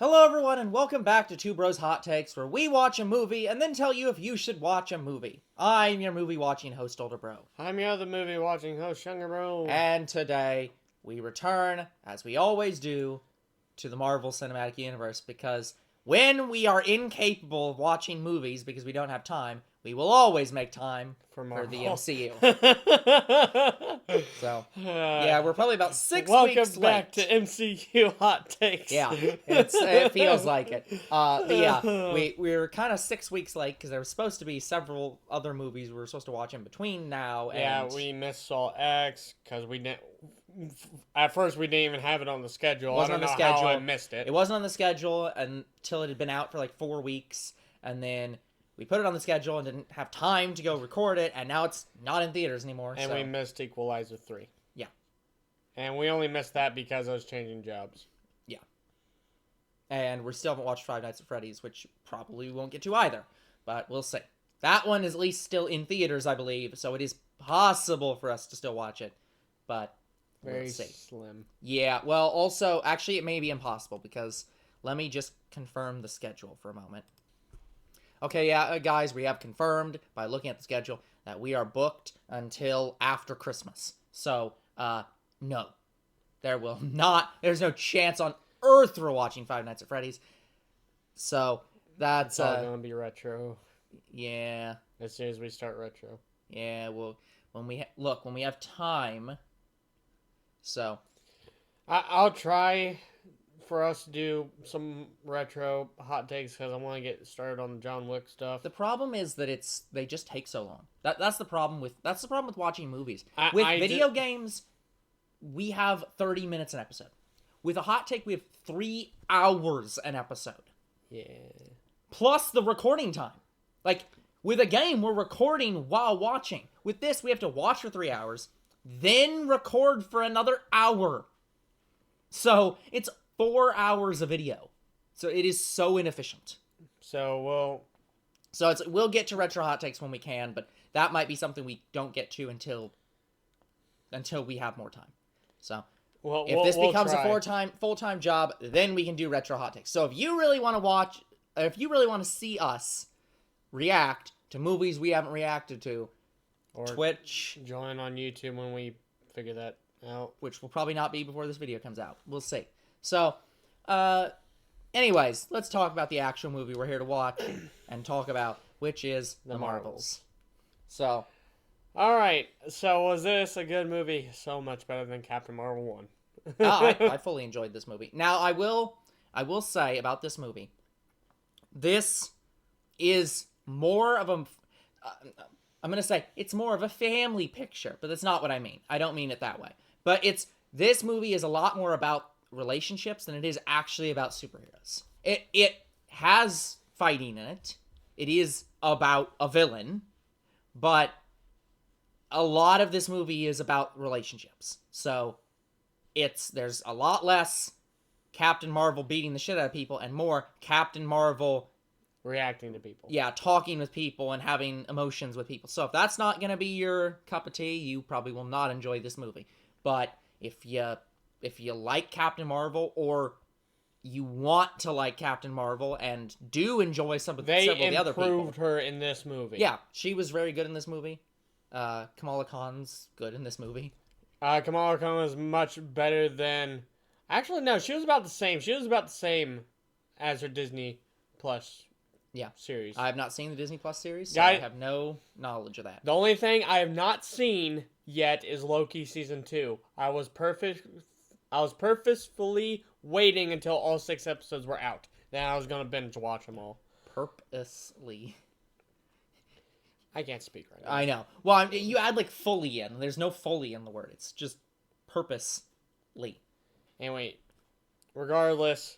Hello, everyone, and welcome back to Two Bros Hot Takes, where we watch a movie and then tell you if you should watch a movie. I'm your movie watching host, Older Bro. I'm your other movie watching host, Younger Bro. And today, we return, as we always do, to the Marvel Cinematic Universe, because when we are incapable of watching movies because we don't have time, we will always make time for the MCU. So, yeah, we're probably about 6 weeks late. Welcome back to MCU Hot Takes. Yeah, it feels like it. But yeah, we were kind of 6 weeks late because there was supposed to be several other movies we were supposed to watch in between now. And Yeah, we missed Saw X because we didn't. At first, we didn't even have it on the schedule. Wasn't I don't on the know schedule. how I missed it. It wasn't on the schedule until it had been out for like 4 weeks, and then we put it on the schedule and didn't have time to go record it, and now it's not in theaters anymore. And so. we missed Equalizer 3. Yeah. And we only missed that because I was changing jobs. Yeah. And we still haven't watched Five Nights at Freddy's, which probably we won't get to either, but we'll see. That one is at least still in theaters, I believe, so it is possible for us to still watch it, but Very we'll see. slim. Yeah, well, also, actually, it may be impossible, because let me just confirm the schedule for a moment. Okay, yeah, guys, we have confirmed by looking at the schedule that we are booked until after Christmas. So, no. There's no chance on earth we're watching Five Nights at Freddy's. So, that's, It's all gonna be retro. yeah. As soon as we start retro. Yeah, well, when we have time, so. I'll try for us to do some retro hot takes because I want to get started on the John Wick stuff. The problem is that they just take so long. That's the problem with watching movies. I With video games, we have 30 minutes an episode. With a hot take, we have 3 hours an episode. Yeah. Plus the recording time. Like, with a game, we're recording while watching. With this, we have to watch for 3 hours, then record for another hour. So, it's 4 hours of video. So, it is so inefficient. So we'll get to retro hot takes when we can, but that might be something we don't get to until we have more time. So if this becomes a full-time job, then we can do retro hot takes. So if you really want to see us react to movies we haven't reacted to, or Twitch, join on YouTube when we figure that out, which will probably not be before this video comes out. We'll see. So, anyways, let's talk about the actual movie we're here to watch and talk about, which is The Marvels. So, all right. So was this a good movie? So much better than Captain Marvel 1. I fully enjoyed this movie. Now, I will say about this movie, this is more of a, I'm going to say it's more of a family picture, but that's not what I mean. I don't mean it that way. But this movie is a lot more about relationships than it is actually about superheroes. It has fighting in it. It is about a villain, but a lot of this movie is about relationships. So there's a lot less Captain Marvel beating the shit out of people and more Captain Marvel reacting to people. Yeah, talking with people and having emotions with people. So if that's not going to be your cup of tea, you probably will not enjoy this movie. But if you like Captain Marvel, or you want to like Captain Marvel and do enjoy several of the other people. They improved her in this movie. Yeah, she was very good in this movie. Kamala Khan's good in this movie. Kamala Khan was much better than... Actually, no, she was about the same. She was about the same as her Disney Plus series. I have not seen the Disney Plus series, so I I have no knowledge of that. The only thing I have not seen yet is Loki Season 2. I was purposefully waiting until all 6 episodes were out. Then I was going to binge watch them all. Purposely. I can't speak right now. I know. Well, you add like fully in. There's no fully in the word. It's just purposely. Anyway, regardless,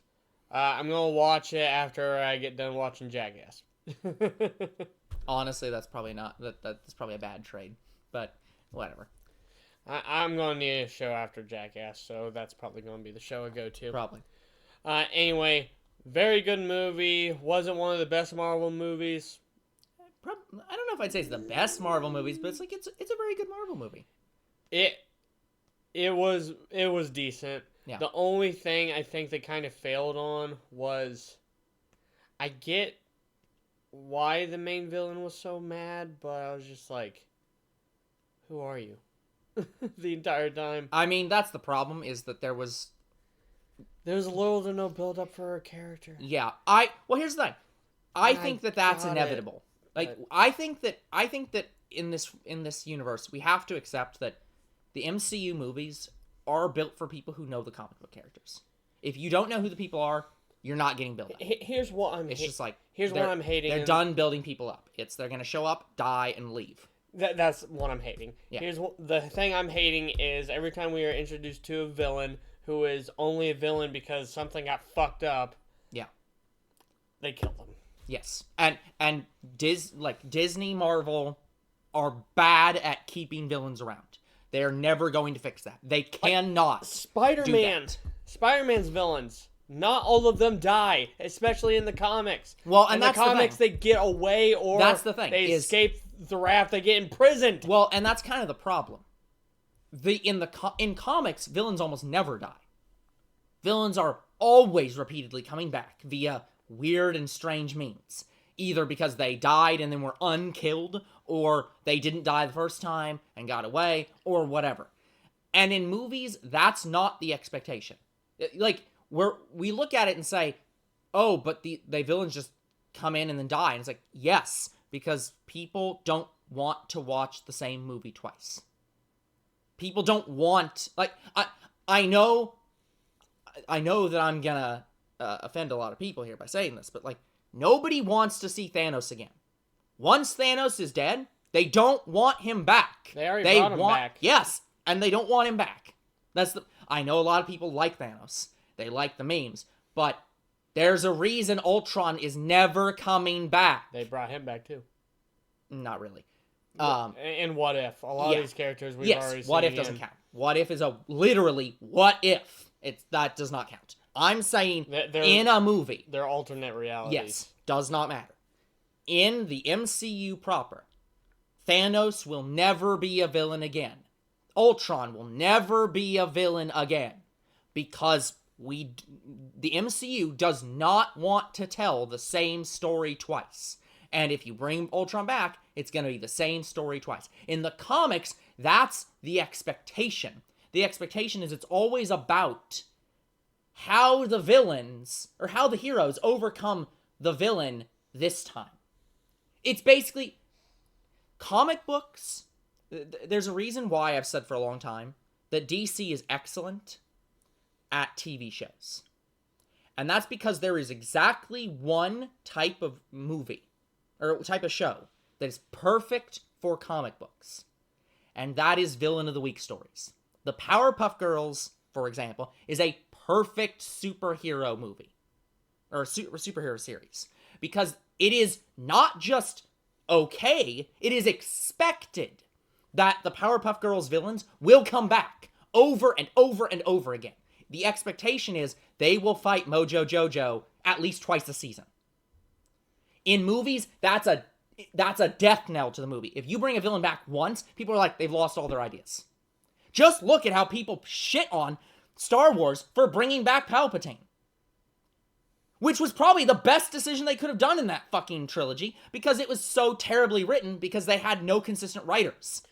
I'm going to watch it after I get done watching Jackass. Honestly, that's probably that's probably a bad trade, but whatever. I'm going to need a show after Jackass, so that's probably going to be the show I go to. Probably. Anyway, very good movie. Wasn't one of the best Marvel movies. I don't know if I'd say it's the best Marvel movies, but it's a very good Marvel movie. It was decent. Yeah. The only thing I think they kind of failed on was, I get why the main villain was so mad, but I was just like, who are you? The entire time. I mean, that's the problem, is that there was little to no build up for her character. Yeah, well, here's the thing. I think that's inevitable. Like, I think that in this universe, we have to accept that the MCU movies are built for people who know the comic book characters. If you don't know who the people are, you're not getting built up. Here's what I'm. It's just like, here's what I'm hating. They're done building people up. They're gonna show up, die, and leave. That's what I'm hating. Yeah. Here's the thing I'm hating is every time we are introduced to a villain who is only a villain because something got fucked up. Yeah. They kill them. Yes, and Disney, Marvel are bad at keeping villains around. They're never going to fix that. They cannot. Spider-Man's villains. Not all of them die, especially in the comics. Well, and in that's the comics, the thing. They get away, or that's the thing. They escape the wrath. They get imprisoned. Well, and that's kind of the problem. In comics, villains almost never die. Villains are always repeatedly coming back via weird and strange means. Either because they died and then were unkilled, or they didn't die the first time and got away, or whatever. And in movies, that's not the expectation. Like, we look at it and say, oh, but the villains just come in and then die. And it's like, yes, because people don't want to watch the same movie twice. People don't want, like, I know that I'm gonna offend a lot of people here by saying this, but, like, nobody wants to see Thanos again. Once Thanos is dead, they don't want him back. They already brought him back. Yes, and they don't want him back. I know a lot of people like Thanos. They like the memes, but there's a reason Ultron is never coming back. They brought him back too. Not really. And What If? A lot of these characters we've already seen. What If doesn't count. What If is literally what if. That does not count. I'm saying in a movie. They're alternate realities. Yes, does not matter. In the MCU proper, Thanos will never be a villain again. Ultron will never be a villain again. Because the MCU does not want to tell the same story twice. And if you bring Ultron back, it's going to be the same story twice. In the comics, that's the expectation. The expectation is it's always about how the villains, or how the heroes overcome the villain this time. It's basically comic books. There's a reason why I've said for a long time that DC is excellent at TV shows. And that's because there is exactly one type of movie, or type of show, that is perfect for comic books. And that is Villain of the Week stories. The Powerpuff Girls, for example, is a perfect superhero movie. Or superhero series. Because it is not just okay, it is expected that the Powerpuff Girls villains will come back over and over and over again. The expectation is they will fight Mojo Jojo at least twice a season. In movies, that's a death knell to the movie. If you bring a villain back once, people are like, they've lost all their ideas. Just look at how people shit on Star Wars for bringing back Palpatine. Which was probably the best decision they could have done in that fucking trilogy, because it was so terribly written because they had no consistent writers.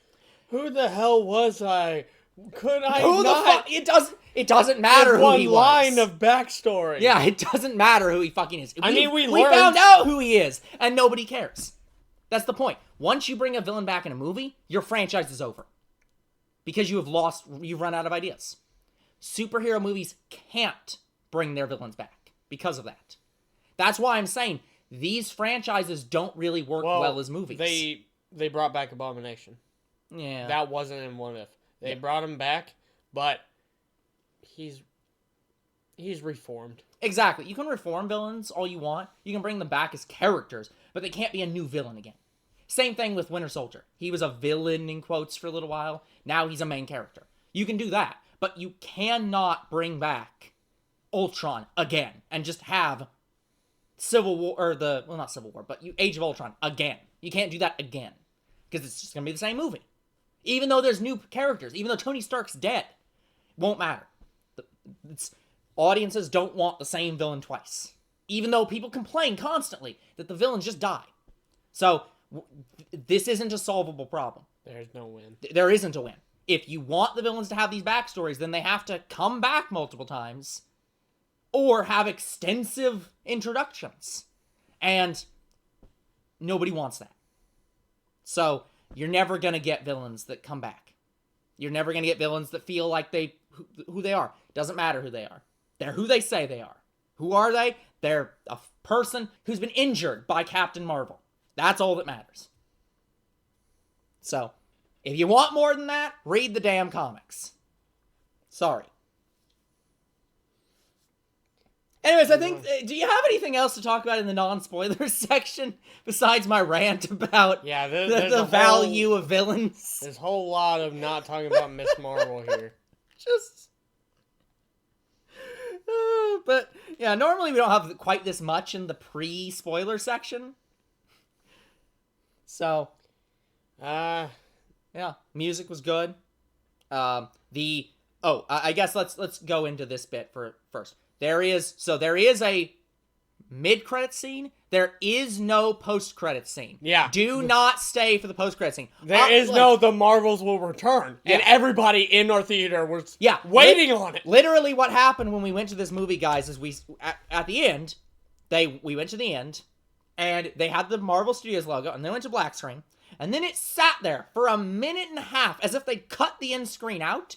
Who the hell was I? Could I who not? The fuck? It doesn't matter who he was. One line of backstory. Yeah, it doesn't matter who he fucking is. We found out who he is, and nobody cares. That's the point. Once you bring a villain back in a movie, your franchise is over. Because you've run out of ideas. Superhero movies can't bring their villains back because of that. That's why I'm saying these franchises don't really work well as movies. They brought back Abomination. Yeah. That wasn't in What If. They brought him back, but he's reformed. Exactly. You can reform villains all you want. You can bring them back as characters, but they can't be a new villain again. Same thing with Winter Soldier. He was a villain, in quotes, for a little while. Now he's a main character. You can do that, but you cannot bring back Ultron again and just have Civil War, or not Civil War, but Age of Ultron again. You can't do that again, because it's just going to be the same movie. Even though there's new characters, even though Tony Stark's dead, won't matter. Audiences don't want the same villain twice. Even though people complain constantly that the villains just die. So, this isn't a solvable problem. There's no win. There isn't a win. If you want the villains to have these backstories, then they have to come back multiple times or have extensive introductions. And nobody wants that. So, you're never going to get villains that come back. You're never going to get villains that feel like who they are. Doesn't matter who they are. They're who they say they are. Who are they? They're a person who's been injured by Captain Marvel. That's all that matters. So, if you want more than that, read the damn comics. Sorry. Anyways, I think, do you have anything else to talk about in the non-spoilers section besides my rant about the value of villains? There's a whole lot of not talking about Miss Marvel here. But, yeah, normally we don't have quite this much in the pre-spoiler section. So, yeah, music was good. I guess let's go into this bit first. There is a mid-credit scene. There is no post-credit scene. Yeah. Do not stay for the post-credit scene. There is no the Marvels will return. Yeah. And everybody in our theater was waiting on it. Literally what happened when we went to this movie, guys, is at the end, we went to the end, and they had the Marvel Studios logo, and they went to black screen, and then it sat there for a minute and a half as if they cut the end screen out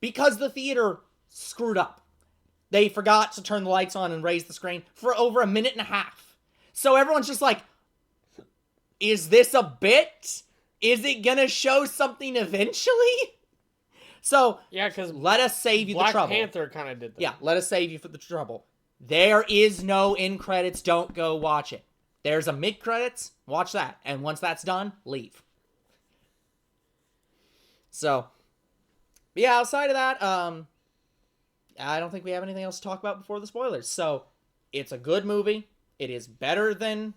because the theater screwed up. They forgot to turn the lights on and raise the screen for over a minute and a half. So everyone's just like, is this a bit? Is it gonna show something eventually? So, yeah, because let us save you the trouble. Black Panther kind of did that. Yeah, let us save you for the trouble. There is no end credits. Don't go watch it. There's a mid credits. Watch that. And once that's done, leave. So, yeah, outside of that, I don't think we have anything else to talk about before the spoilers. So, it's a good movie. It is better than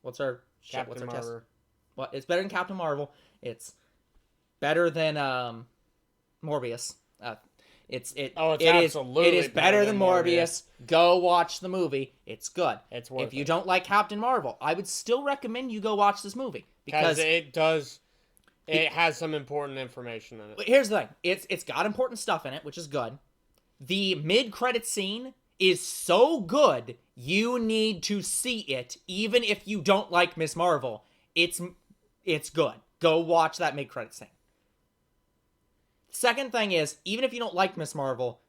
what's our Captain Marvel. Well, it's better than Captain Marvel. It's better than Morbius. It is better than Morbius. Go watch the movie. It's good. It's worth it. If you don't like Captain Marvel, I would still recommend you go watch this movie because it has some important information in it. Here's the thing. It's got important stuff in it, which is good. The mid-credit scene is so good, you need to see it, even if you don't like Miss Marvel. It's good. Go watch that mid-credit scene. Second thing is, even if you don't like Miss Marvel,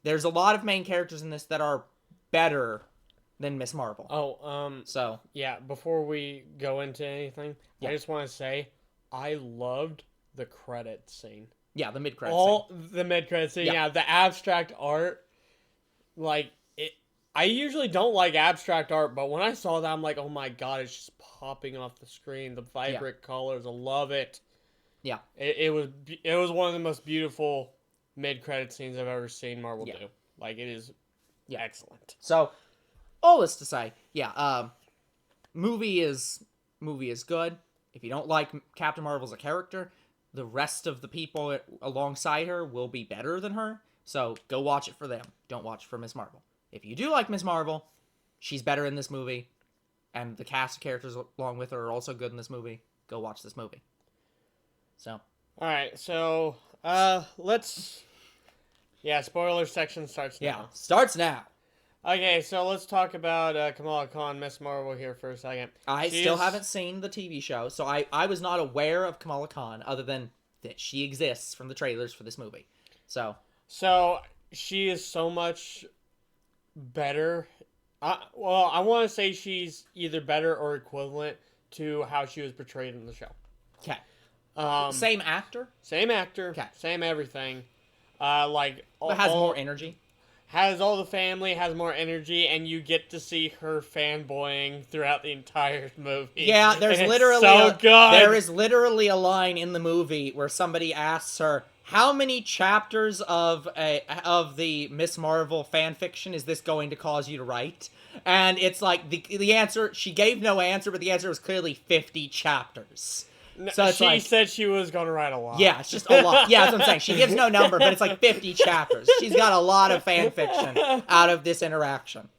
there's a lot of main characters in this that are better than Miss Marvel. So yeah, before we go into anything, I just want to say I loved the credit scene. Yeah, the mid-credit scene. The mid-credit scene, yeah. The abstract art, like, I usually don't like abstract art, but when I saw that, I'm like, oh my god, it's just popping off the screen. The vibrant colors, I love it. Yeah. It was one of the most beautiful mid-credit scenes I've ever seen Marvel do. Like, it is excellent. So, all this to say, movie is good. If you don't like Captain Marvel as a character, the rest of the people alongside her will be better than her. So go watch it for them. Don't watch it for Miss Marvel. If you do like Miss Marvel, she's better in this movie. And the cast of characters along with her are also good in this movie. Go watch this movie. So. Alright, so spoiler section starts now. Yeah, starts now. Okay, so let's talk about Kamala Khan, Miss Marvel here for a second. I still haven't seen the TV show, so I was not aware of Kamala Khan other than that she exists from the trailers for this movie. So she is so much better. I want to say she's either better or equivalent to how she was portrayed in the show. Okay. Same actor? Same actor. Okay. Same everything. But has more energy. Has all the family, has more energy, and you get to see her fanboying throughout the entire movie. Yeah, there is literally a line in the movie where somebody asks her, how many chapters of the Miss Marvel fan fiction is this going to cause you to write? And it's like, the answer, she gave no answer, but the answer was clearly 50 chapters. So it's she like, said she was going to write a lot. yeah, it's just a lot. Yeah, that's what I'm saying. She gives no number, but it's like 50 chapters. She's got a lot of fan fiction out of this interaction.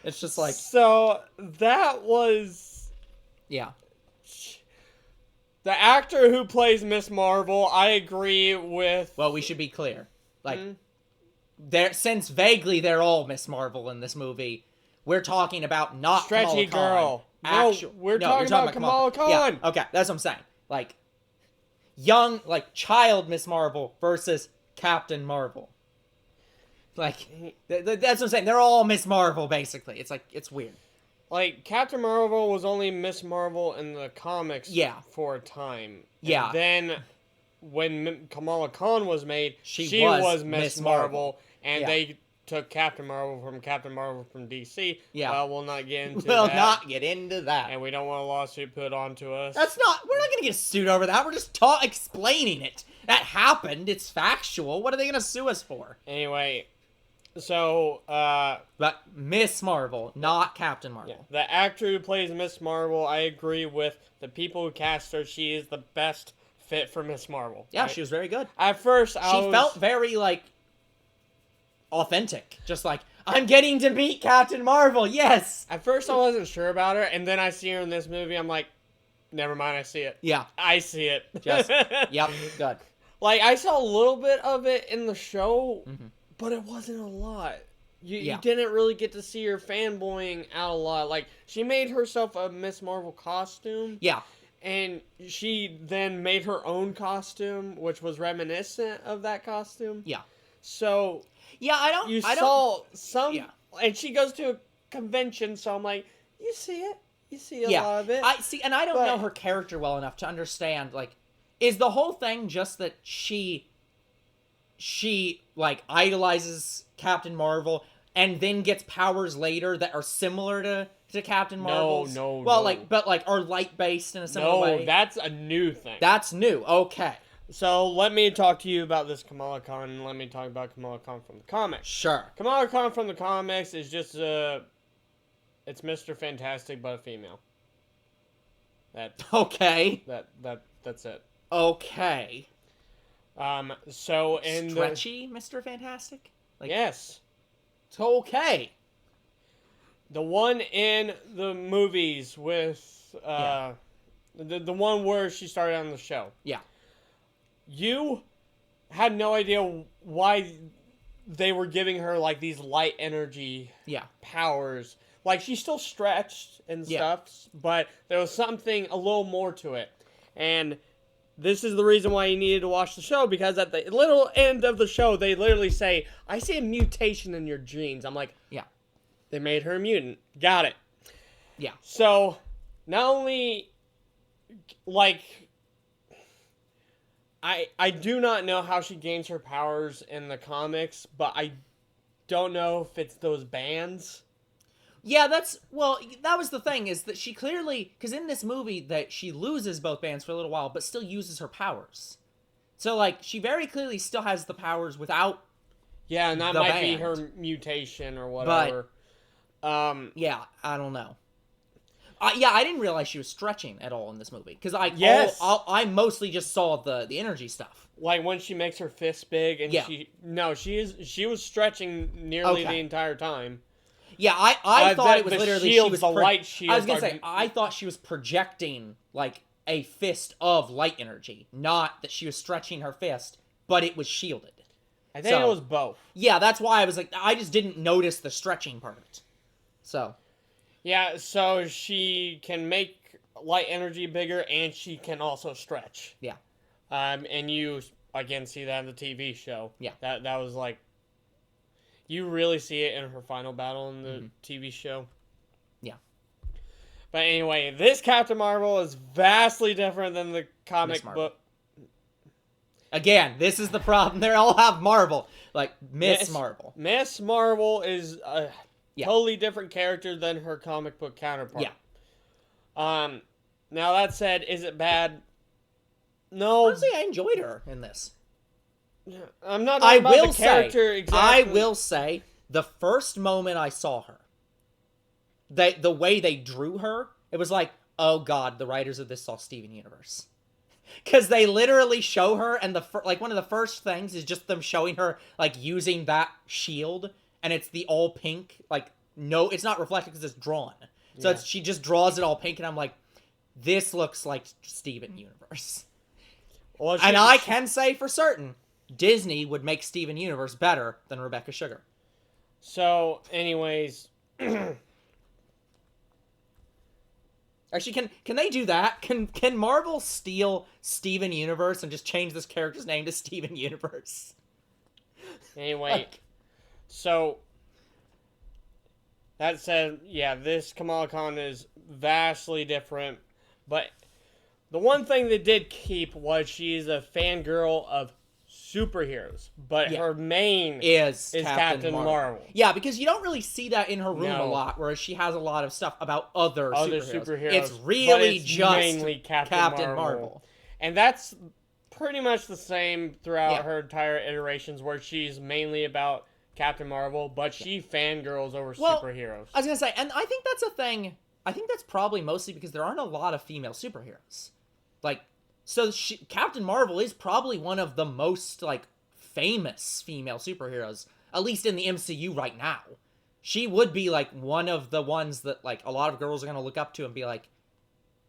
It's just like, So that was yeah. the actor who plays Miss Marvel. I agree with. Well, we should be clear. Like, Mhm. since vaguely they're all Miss Marvel in this movie, we're talking about not Stretchy Kamala Khan. girl. No, we're talking about Kamala Khan. Yeah, okay, that's what I'm saying. Like, young, like, child Miss Marvel versus Captain Marvel. Like, that's what I'm saying. They're all Miss Marvel, basically. It's like, it's weird. Like, Captain Marvel was only Miss Marvel in the comics Yeah. for a time. Yeah. And then, when Kamala Khan was made, She was was Miss Miss Marvel. Marvel. And Yeah. they took Captain Marvel from DC. Yeah. Well, we'll not get into We'll that. not get into that. And we don't want a lawsuit put onto us. We're not gonna get sued over that. We're just explaining it. That happened. It's factual. What are they gonna sue us for? Anyway, so, But Miss Marvel, not Captain Marvel. yeah, the actor who plays Miss Marvel, I agree with the people who cast her. She is the best fit for Miss Marvel. Yeah, right? she was very good. At first, She felt very, like, authentic. Just like, I'm getting to meet Captain Marvel, yes! At first, I wasn't sure about her, and then I see her in this movie. I'm like, never mind, I see it. Yeah, I see it. Just- yep, good. Like, I saw a little bit of it in the show, Mhm. but it wasn't a lot. You Yeah. didn't really get to see her fanboying out a lot. Like, she made herself a Miss Marvel costume, Yeah, and she then made her own costume, which was reminiscent of that costume. yeah. So, Yeah, I don't... saw some... Yeah. And she goes to a convention, so I'm like, you see it. You see a Yeah, lot of it. I see, and I don't But- know her character well enough to understand, like, is the whole thing just that she like idolizes Captain Marvel and then gets powers later that are similar to Captain Marvel's? no, Well, no. like, but like are light based in a similar No, way. that's a new thing. That's new. Okay, So let me talk to you about this Kamala Khan, and let me talk about Kamala Khan from the comics. sure. Kamala Khan from the comics is just it's Mr. Fantastic but a female. Okay, That's it. okay. So in Stretchy, Mr. Fantastic. Like, yes, it's okay. the one in the movies with Yeah. the one where she started on the show. Yeah. You had no idea why they were giving her like these light energy Yeah. powers. Like, she still stretched and Yeah. stuff, but there was something a little more to it. And this is the reason why you needed to watch the show, because at the little end of the show, they literally say, I see a mutation in your genes. I'm like, Yeah. they made her a mutant. Got it. Yeah. So, not only, like, I do not know how she gains her powers in the comics, but I don't know if it's those bands. Yeah, that was the thing, is that she clearly, because in this movie that she loses both bands for a little while, but still uses her powers. So, like, she very clearly still has the powers without, Yeah, and that The might be band. her mutation or whatever. yeah, I don't know. Yeah, I didn't realize she was stretching at all in this movie, because Yes. I mostly just saw the energy stuff. Like when she makes her fist big, and Yeah. she was stretching nearly Okay. the entire time. Yeah, I thought it was the literally shields, she was the light shields. I was gonna are- say I thought she was projecting like a fist of light energy, not that she was stretching her fist, but it was shielded. I think so- it was both. Yeah, that's why I was like, I just didn't notice the stretching part of it. So, Yeah, so she can make light energy bigger, and she can also stretch. yeah. And you again see that in the TV show. Yeah. That was like, you really see it in her final battle in the Mhm. TV show. Yeah. But anyway, this Captain Marvel is vastly different than the comic Miss Marvel. book. Again, this is the problem. They all have Marvel. Like, Miss Marvel. Miss Marvel is a Yeah. totally different character than her comic book counterpart. Yeah. Now that said, is it bad? No. Honestly, I enjoyed her in this. I'm not I talking about will the say, character exactly. I will say, the first moment I saw her, the way they drew her, it was like, oh god, the writers of this saw Steven Universe. Because they literally show her, and like one of the first things is just them showing her like using that shield, and it's the all pink. Like no, it's not reflected because it's drawn. So she just draws it all pink, and I'm like, this looks like Steven Universe. Well, And I can say for certain, Disney would make Steven Universe better than Rebecca Sugar. So, anyways, actually, can they do that? Can Marvel steal Steven Universe and just change this character's name to Steven Universe? anyway, Like, so that said, yeah, this Kamala Khan is vastly different, but the one thing they did keep was she's a fangirl of superheroes, but her main is Captain Marvel. Yeah, because you don't really see that in her room No. a lot, whereas she has a lot of stuff about other superheroes. It's but really it's just mainly Captain Marvel. And that's pretty much the same throughout Yeah. her entire iterations, where she's mainly about Captain Marvel, but she fangirls over superheroes. I was gonna say, and I think that's a thing. I think that's probably mostly because there aren't a lot of female superheroes. Like, so Captain Marvel is probably one of the most like famous female superheroes, at least in the MCU right now. She would be like one of the ones that like a lot of girls are gonna look up to and be like,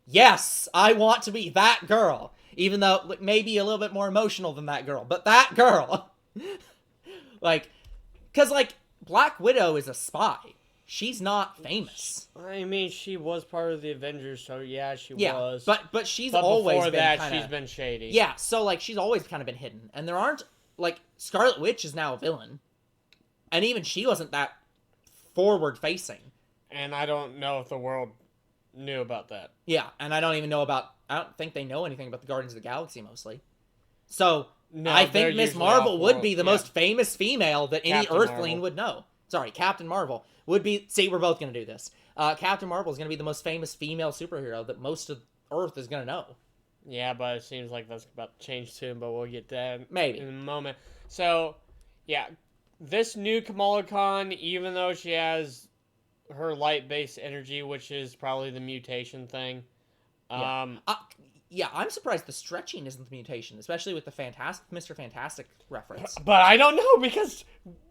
yes, I want to be that girl. Even though like, maybe a little bit more emotional than that girl, but that girl. Like, because like Black Widow is a spy. She's not famous. I mean, she was part of the Avengers, so yeah, she Yeah, was. but she's But always before been that, kinda, she's been shady. Yeah, so like she's always kind of been hidden, and there aren't like Scarlet Witch is now a villain, and even she wasn't that forward facing. And I don't know if the world knew about that. Yeah, and I don't think they know anything about the Guardians of the Galaxy mostly. So No, I they're think Miss usually Marvel would off-world, be the yeah. most famous female that any Captain Earthling Marvel. would know. Sorry, Captain Marvel would be. See, we're both gonna do this. Captain Marvel is gonna be the most famous female superhero that most of Earth is gonna know. Yeah, but it seems like that's about to change soon, but we'll get to that Maybe. in a moment. So, yeah, this new Kamala Khan, even though she has her light-based energy, which is probably the mutation thing, Yeah, I'm surprised the stretching isn't the mutation, especially with the Mr. Fantastic reference. but I don't know because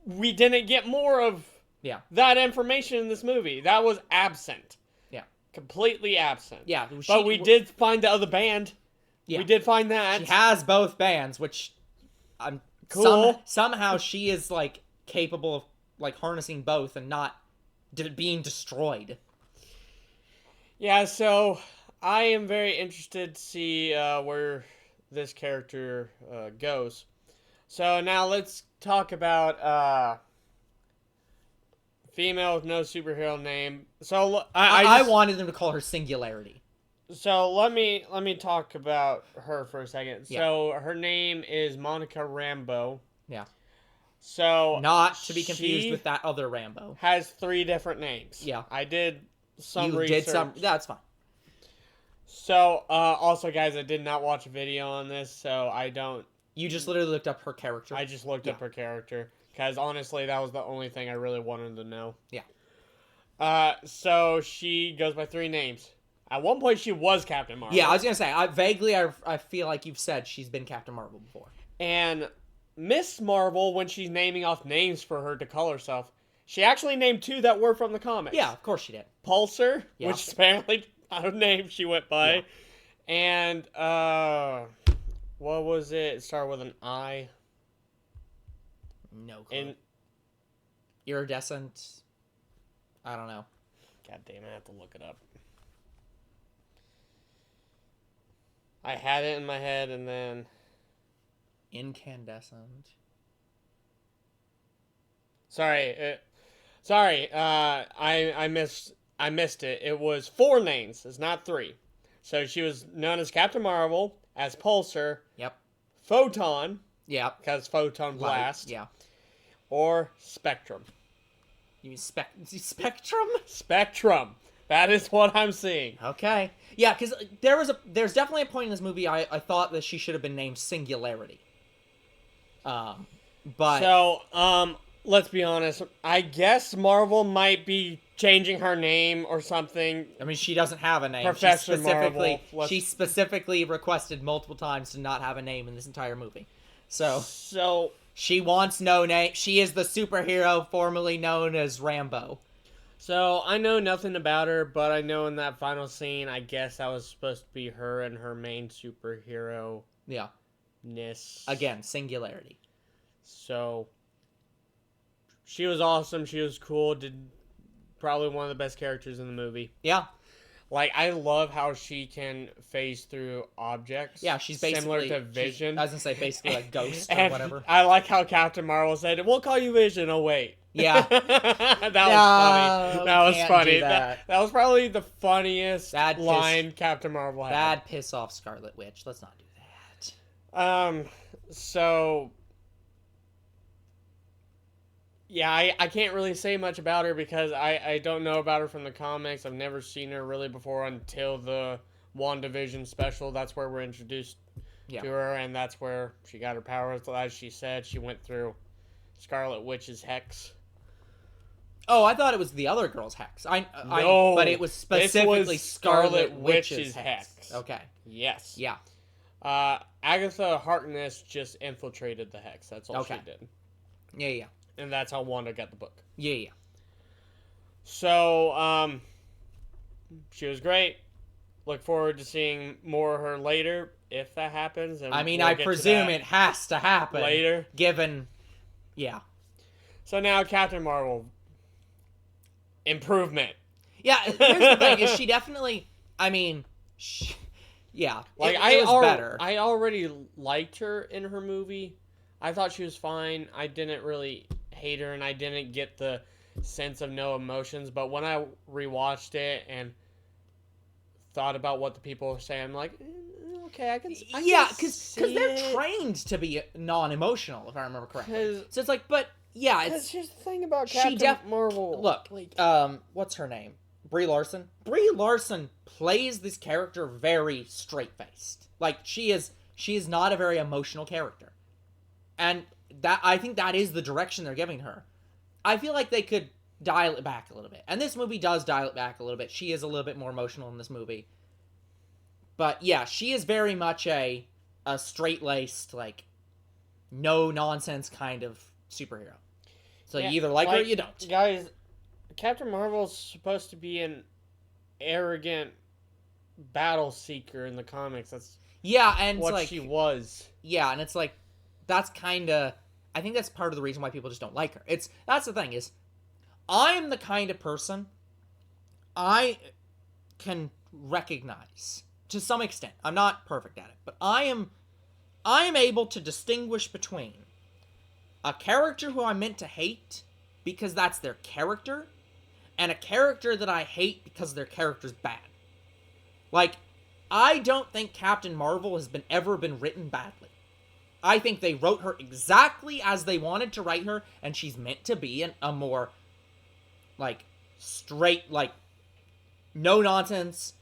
we didn't get more of Yeah. that information in this movie. That was absent. Yeah. Completely absent. Yeah, But we did find the other band. Yeah. We did find that. She has both bands, which I'm Cool. somehow she is like capable of like harnessing both and not being destroyed. Yeah, so I am very interested to see where this character goes. So now let's talk about female with no superhero name. So I wanted them to call her Singularity. So let me talk about her for a second. Yeah. So her name is Monica Rambeau. Yeah. So Not to be confused she with that other Rambo. has 3 different names. Yeah. I did some You research. did some. That's fine. So also guys, I did not watch a video on this, so I don't. You just literally looked up her character. I just looked up her character because honestly, that was the only thing I really wanted to know. Yeah. So she goes by 3 names. At one point, she was Captain Marvel. Yeah, I was gonna say. I feel like you've said she's been Captain Marvel before. And Miss Marvel, when she's naming off names for her to call herself, she actually named 2 that were from the comics. Yeah, of course she did. Pulsar, Yeah. which is apparently not a name she went by, Yeah. and what was it? It started with an I. No clue. And Iridescent. I don't know. God damn, I have to look it up. I had it in my head, and then Incandescent. sorry, I missed it. It was 4 names. It's not 3. So she was known as Captain Marvel, as Pulsar, Yep. Photon, Yep. because Photon Light, Blast, Yeah. or Spectrum. You mean Spectrum? Spectrum. That is what I'm seeing. Okay. Yeah, because there's definitely a point in this movie I thought that she should have been named Singularity. But So, let's be honest. I guess Marvel might be changing her name or something. I mean, she doesn't have a name. Professor Marvel. She specifically requested multiple times to not have a name in this entire movie. So she wants no name. She is the superhero formerly known as Rambo. So I know nothing about her, but I know in that final scene, I guess that was supposed to be her and her main superhero. Yeah. Ness. Again, singularity. So she was awesome. She was cool. Did probably one of the best characters in the movie. Yeah. Like, I love how she can phase through objects. Yeah, she's basically similar to Vision. I was gonna say basically like Ghost or And whatever. I like how Captain Marvel said, "We'll call you Vision." Oh wait. Yeah. That was funny. That was can't funny. do that. That was probably the funniest That'd line Captain Marvel had. That'd piss off Scarlet Witch. Let's not do that. So yeah, I can't really say much about her because I don't know about her from the comics. I've never seen her really before until the WandaVision special. That's where we're introduced to her, and that's where she got her powers. As she said, she went through Scarlet Witch's hex. Oh, I thought it was the other girl's hex. No, but it was specifically Scarlet Witch's hex. Okay. Yes. Yeah. Agatha Harkness just infiltrated the hex. That's all she did. Yeah. And that's how Wanda got the book. Yeah. So, she was great. Look forward to seeing more of her later, if that happens. And I mean, we'll I get to presume that it has to happen later. Given, yeah. So now Captain Marvel. Improvement. Yeah, here's the thing: is she definitely? I mean, yeah. Like it was better. I already liked her in her movie. I thought she was fine. I didn't really hate her, and I didn't get the sense of no emotions. But when I rewatched it and thought about what the people were saying, I'm like, okay, I can because they're trained to be non-emotional, if I remember correctly. So it's like, but yeah, it's just the thing about Captain Marvel. Look, what's her name? Brie Larson. Brie Larson plays this character very straight-faced. Like she is not a very emotional character, and that I think that is the direction they're giving her. I feel like they could dial it back a little bit, and this movie does dial it back a little bit. She is a little bit more emotional in this movie, but yeah, she is very much a straight-laced, like no nonsense kind of superhero. So you either like her or you don't. Guys, Captain Marvel's supposed to be an arrogant battle seeker in the comics. That's and what like, she was. Yeah, and it's like that's kind of I think that's part of the reason why people just don't like her. That's the thing is I'm the kind of person I can recognize to some extent. I'm not perfect at it, but I am able to distinguish between a character who I'm meant to hate because that's their character, and a character that I hate because their character's bad. Like, I don't think Captain Marvel has ever been written badly. I think they wrote her exactly as they wanted to write her, and she's meant to be a more, like, straight, like, no-nonsense,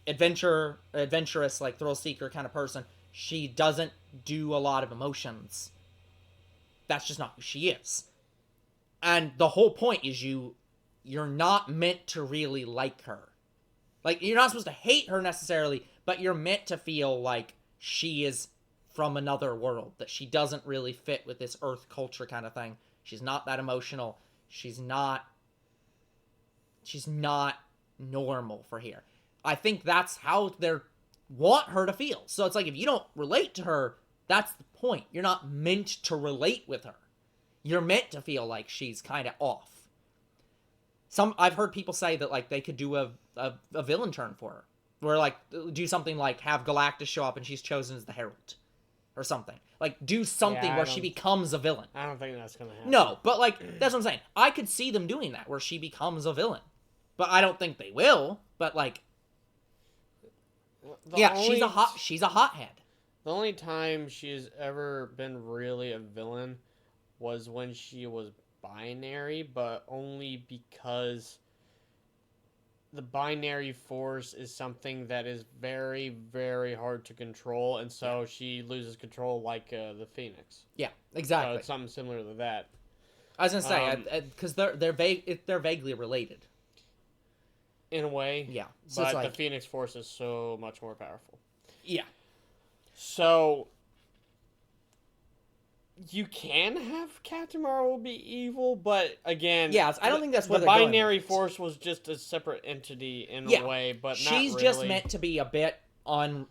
adventurous, like, thrill-seeker kind of person. She doesn't do a lot of emotions. That's just not who she is. And the whole point is you're not meant to really like her. Like, you're not supposed to hate her necessarily, but you're meant to feel like she is from another world, that she doesn't really fit with this Earth culture kind of thing. She's not that emotional. She's not normal for here. I think that's how they want her to feel. So it's like, if you don't relate to her, that's the point. You're not meant to relate with her. You're meant to feel like she's kind of off. I've heard people say that, like, they could do a villain turn for her. Where, like, do something like have Galactus show up and she's chosen as the Herald. Or something. Like, do something where she becomes a villain. I don't think that's going to happen. No, but, like, that's what I'm saying. I could see them doing that, where she becomes a villain. But I don't think they will. But, like, she's a hothead. The only time she's ever been really a villain was when she was binary, but only because the binary force is something that is very, very hard to control, and so she loses control like the Phoenix. Yeah, exactly. So it's something similar to that. I was gonna say because they're vaguely related. In a way. Yeah. So But it's like the Phoenix Force is so much more powerful. yeah. So you can have Captain Marvel be evil, but again, Yeah, I don't think that's where the they're going binary with it. force was just a separate entity in Yeah. a way, but She's not just really. meant to be a bit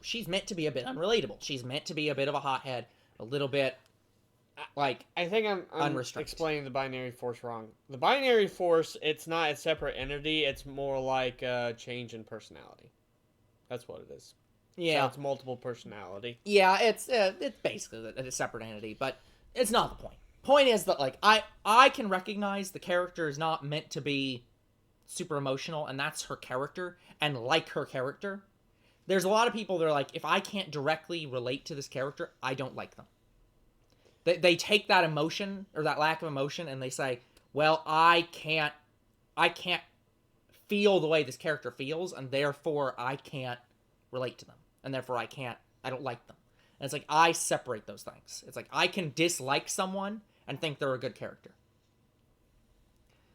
she's meant to be a bit unrelatable. She's meant to be a bit of a hothead, a little bit like I think I'm unrestricted. explaining the binary force wrong. The binary force, it's not a separate entity. It's more like a change in personality. That's what it is. yeah. So it's multiple personality. Yeah, it's basically a separate entity, but it's not the point. Point is that like I can recognize the character is not meant to be super emotional, and that's her character, and like her character. There's a lot of people that are like, if I can't directly relate to this character, I don't like them. They take that emotion or that lack of emotion and they say, well, I can't feel the way this character feels, and therefore I can't relate to them, and therefore I don't like them. And it's like I separate those things. It's like I can dislike someone and think they're a good character.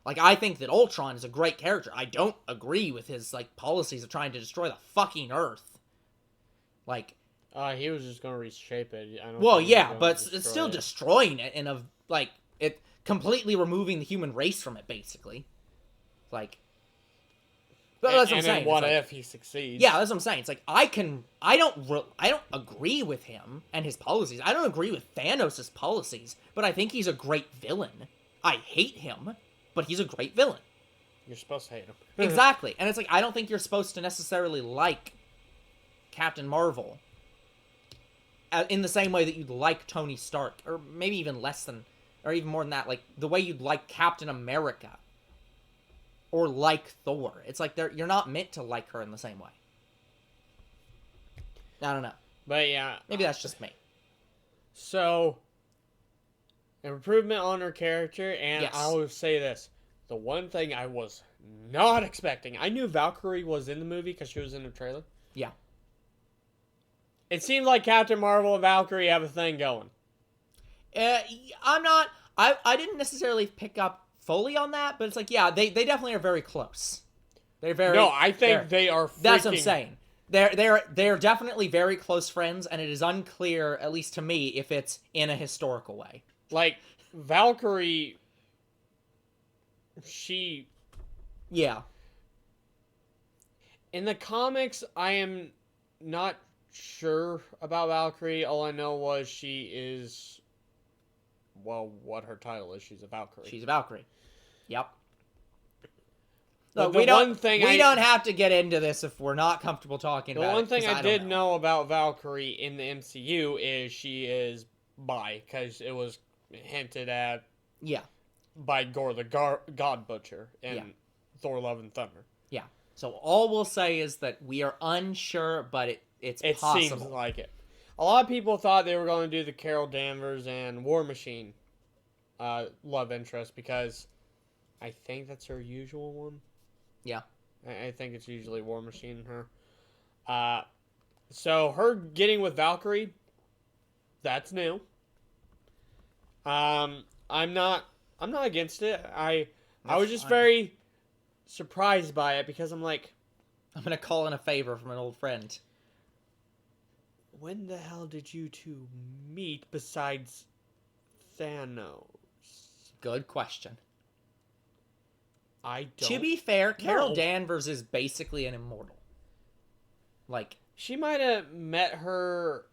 Like I think that Ultron is a great character. I don't agree with his like policies of trying to destroy the fucking Earth. Like He was just gonna reshape it. I don't well, think he was yeah, gonna but destroy it's still it. destroying it in a like it completely removing the human race from it, basically. Like, but that's what I'm and saying. then what It's like, if he succeeds? yeah, that's what I'm saying. It's like I don't agree with him and his policies. I don't agree with Thanos' policies, but I think he's a great villain. I hate him, but he's a great villain. You're supposed to hate him. Exactly. And it's like I don't think you're supposed to necessarily like Captain Marvel in the same way that you'd like Tony Stark, or maybe even less than, or even more than that, like the way you'd like Captain America or like Thor. It's like you're not meant to like her in the same way. I don't know. But yeah, Maybe that's just me. so improvement on her character, and Yes. I will say this: the one thing I was not expecting, I knew Valkyrie was in the movie because she was in the trailer. Yeah. It seemed like Captain Marvel and Valkyrie have a thing going. I'm not. I didn't necessarily pick up fully on that, but it's like yeah, they definitely are very close. They're very. No, I think they are. That's what I'm saying. They're definitely very close friends, and it is unclear, at least to me, if it's in a historical way. Like Valkyrie, she Yeah. in the comics, I am not sure about Valkyrie. All I know was she is, well, what her title is. She's a Valkyrie. She's a Valkyrie. Yep. But Look, the we don't. one thing we I- don't have to get into this if we're not comfortable talking The about it. one thing 'cause I don't did know about Valkyrie in the MCU is she is bi, because it was hinted at Yeah. by Gore the God Butcher in Yeah. Thor: Love and Thunder. Yeah. So all we'll say is that we are unsure, but it's It possible. seems like it. A lot of people thought they were going to do the Carol Danvers and War Machine love interest, because I think that's her usual one. Yeah. I think it's usually War Machine and her. So her getting with Valkyrie, that's new. I'm not against it. I That's was just fine. very surprised by it, because I'm like, I'm gonna call in a favor from an old friend. when the hell did you two meet besides Thanos? Good question. I don't. To be fair, Carol No. Danvers is basically an immortal. Like, She might have met her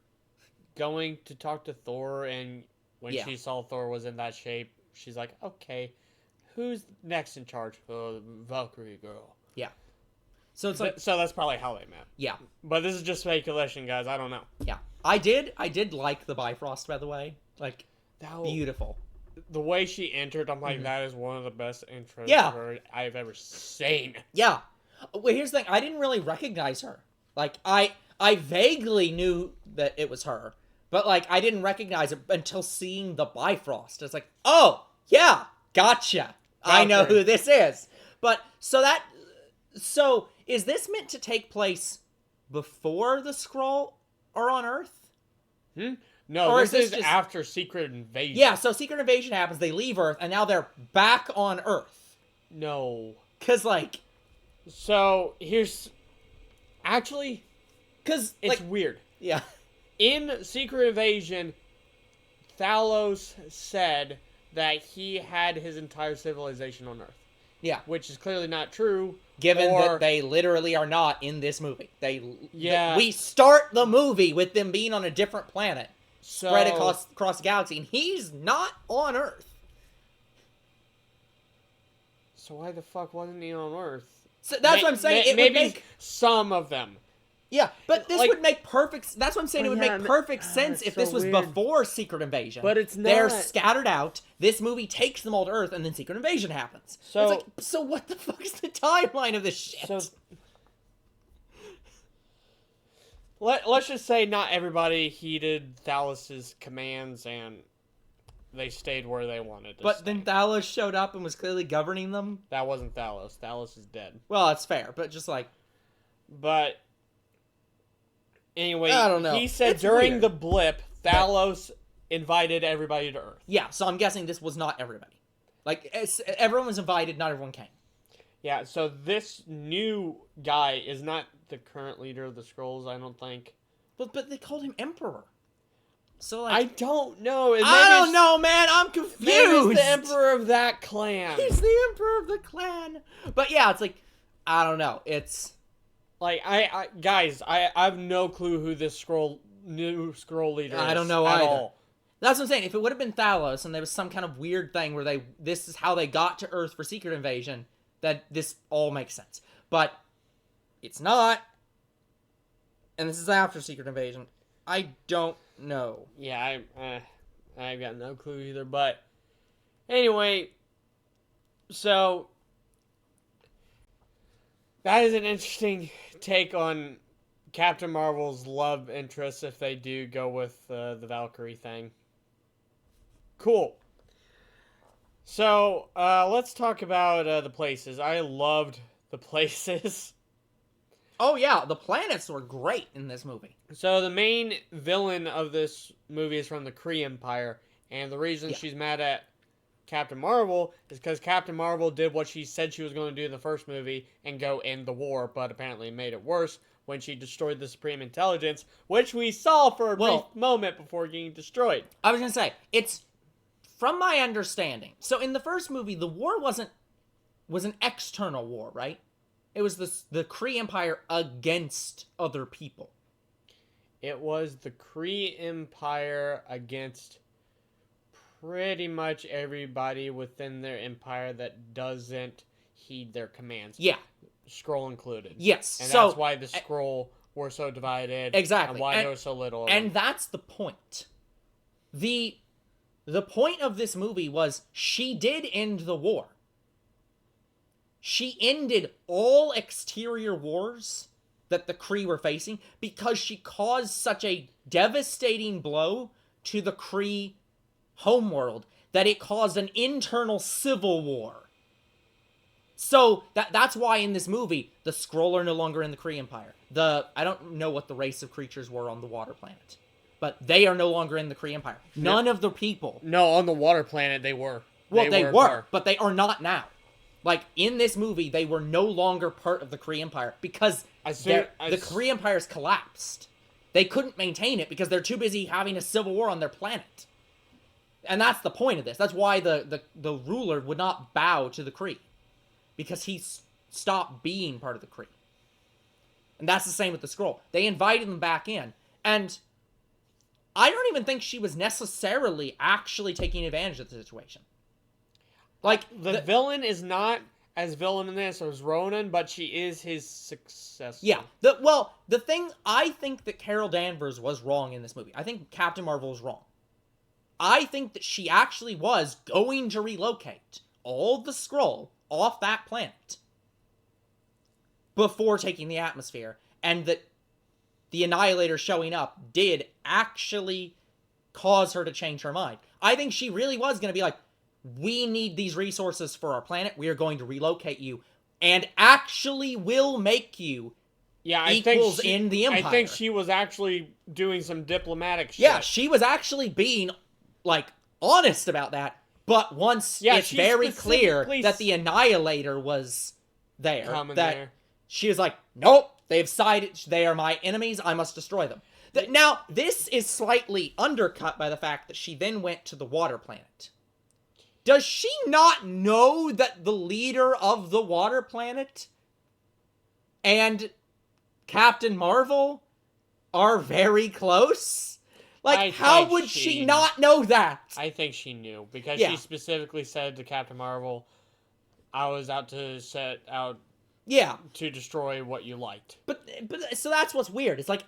going to talk to Thor, and when Yeah. she saw Thor was in that shape, she's like, okay, who's next in charge? Valkyrie girl. so it's like, So that's probably how they met. yeah, But this is just speculation, guys. I don't know. yeah. I did like the Bifrost, by the way. Like, That beautiful. the way she entered, I'm like, Mhm. that is one of the best intros Yeah. I've ever seen. Yeah. Well, here's the thing. I didn't really recognize her. Like, I vaguely knew that it was her, but like, I didn't recognize it until seeing the Bifrost. It's like, oh yeah, gotcha. I know Valkyrie. who this is. But so is this meant to take place before the Skrull are on Earth? No, Or this is is this just- after Secret Invasion. Yeah, so Secret Invasion happens, they leave Earth, and now they're back on Earth. No. Cause like, So here's actually cause it's like, weird. yeah, In Secret Invasion, Talos said that he had his entire civilization on Earth, yeah. which is clearly not true. Given or- that they literally are not in this movie, Yeah. we start the movie with them being on a different planet, so, spread across the galaxy, and he's not on Earth. So why the fuck wasn't he on Earth? So that's what I'm saying. It would maybe make some of them. yeah, but this like- would make perfect. That's what I'm saying. It would Yeah, make perfect sense it's if so this was weird. before Secret Invasion. But it's They're not. scattered out. This movie takes them all to Earth, and then Secret Invasion happens. So- It's like, so what the fuck is the timeline of this shit? So let's just say not everybody heeded Thalos's commands and they stayed where they wanted to but stay. then Thalos showed up and was clearly governing them. That wasn't Thalos. Thalos is dead. Well, that's fair, but just like, But anyway, I don't know. He said It's during weird. the blip, Thalos invited everybody to Earth. yeah. So I'm guessing this was not everybody. Like everyone was invited, not everyone came. Yeah, so this new guy is not the current leader of the Skrulls, I don't think. But they called him Emperor. So I like, don't know. I don't know, man. I'm confused. Maybe he's the emperor of that clan. He's the emperor of the clan. But yeah, it's like, I don't know. It's Like I guys, I have no clue who this new scroll leader is. I don't know at either. all. that's what I'm saying. If it would have been Thalos and there was some kind of weird thing where this is how they got to Earth for Secret Invasion, that this all makes sense. But it's not. And this is after Secret Invasion. I don't know. Yeah, I've got no clue either. But anyway, so that is an interesting take on Captain Marvel's love interest if they do go with the Valkyrie thing. Cool. So let's talk about the places. I loved the places. Oh yeah, the planets were great in this movie. So the main villain of this movie is from the Kree Empire, and the reason Yeah. she's mad at Captain Marvel is because Captain Marvel did what she said she was going to do in the first movie and go end the war, but apparently made it worse when she destroyed the Supreme Intelligence, which we saw for a brief moment before getting destroyed. I was gonna say, it's from my understanding. So in the first movie, the war was an external war, right? It was the Kree Empire against other people. It was the Kree Empire against pretty much everybody within their empire that doesn't heed their commands. Yeah. Skrull included. Yes. And so that's why the Skrull were so divided. Exactly. And why And- there were so little of and them. that's the point. The point of this movie was she did end the war. She ended all exterior wars that the Kree were facing because she caused such a devastating blow to the Kree homeworld that it caused an internal civil war. So that's why in this movie the Skrull are no longer in the Kree Empire. I don't know what the race of creatures were on the water planet, but they are no longer in the Kree Empire. None of the people. No, on the water planet they were. Well, they were, were, but they are not now. Like in this movie, they were no longer part of the Kree Empire because the Kree Empire's collapsed. They couldn't maintain it because they're too busy having a civil war on their planet. And that's the point of this. That's why the ruler would not bow to the Kree. Because he stopped being part of the Kree. And that's the same with the Skrull. They invited them back in. And I don't even think she was necessarily actually taking advantage of the situation. Like, The villain is not as villain in this as Ronan, but she is his successor. yeah. The thing, I think that Carol Danvers was wrong in this movie. I think Captain Marvel was wrong. I think that she actually was going to relocate all the Skrull off that planet before taking the atmosphere, and that the Annihilator showing up did actually cause her to change her mind. I think she really was going to be like, we need these resources for our planet, we are going to relocate you, and actually will make you Yeah, I equals think in the Empire. I think she was actually doing some diplomatic shit. Yeah, she was actually being, like, honest about that. But once it's she very clear specifically that the Annihilator was there, coming that there. she was like, nope, they've sided, they are my enemies, I must destroy them. Now, this is slightly undercut by the fact that she then went to the water planet. Does she not know that the leader of the water planet and Captain Marvel are very close? Like, I how think would she- she not know that? I think she knew because Yeah. she specifically said to Captain Marvel, "I was out to set out Yeah, to destroy what you liked." but so that's what's weird. It's like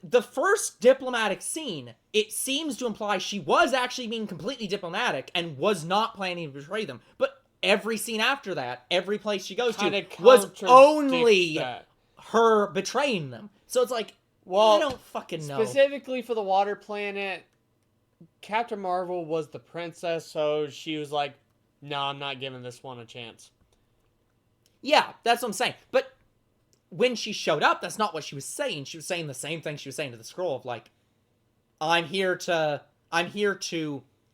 the first diplomatic scene, it seems to imply she was actually being completely diplomatic and was not planning to betray them. But every scene after that, every place she goes Kinda to, was contradicts only that. her betraying them. So it's like, Well, I don't fucking know. Specifically for the water planet, Captain Marvel was the princess, so she was like, "No, I'm not giving this one a chance." Yeah, that's what I'm saying. But when she showed up, that's not what she was saying. She was saying the same thing she was saying to the Skrull of like, I'm here to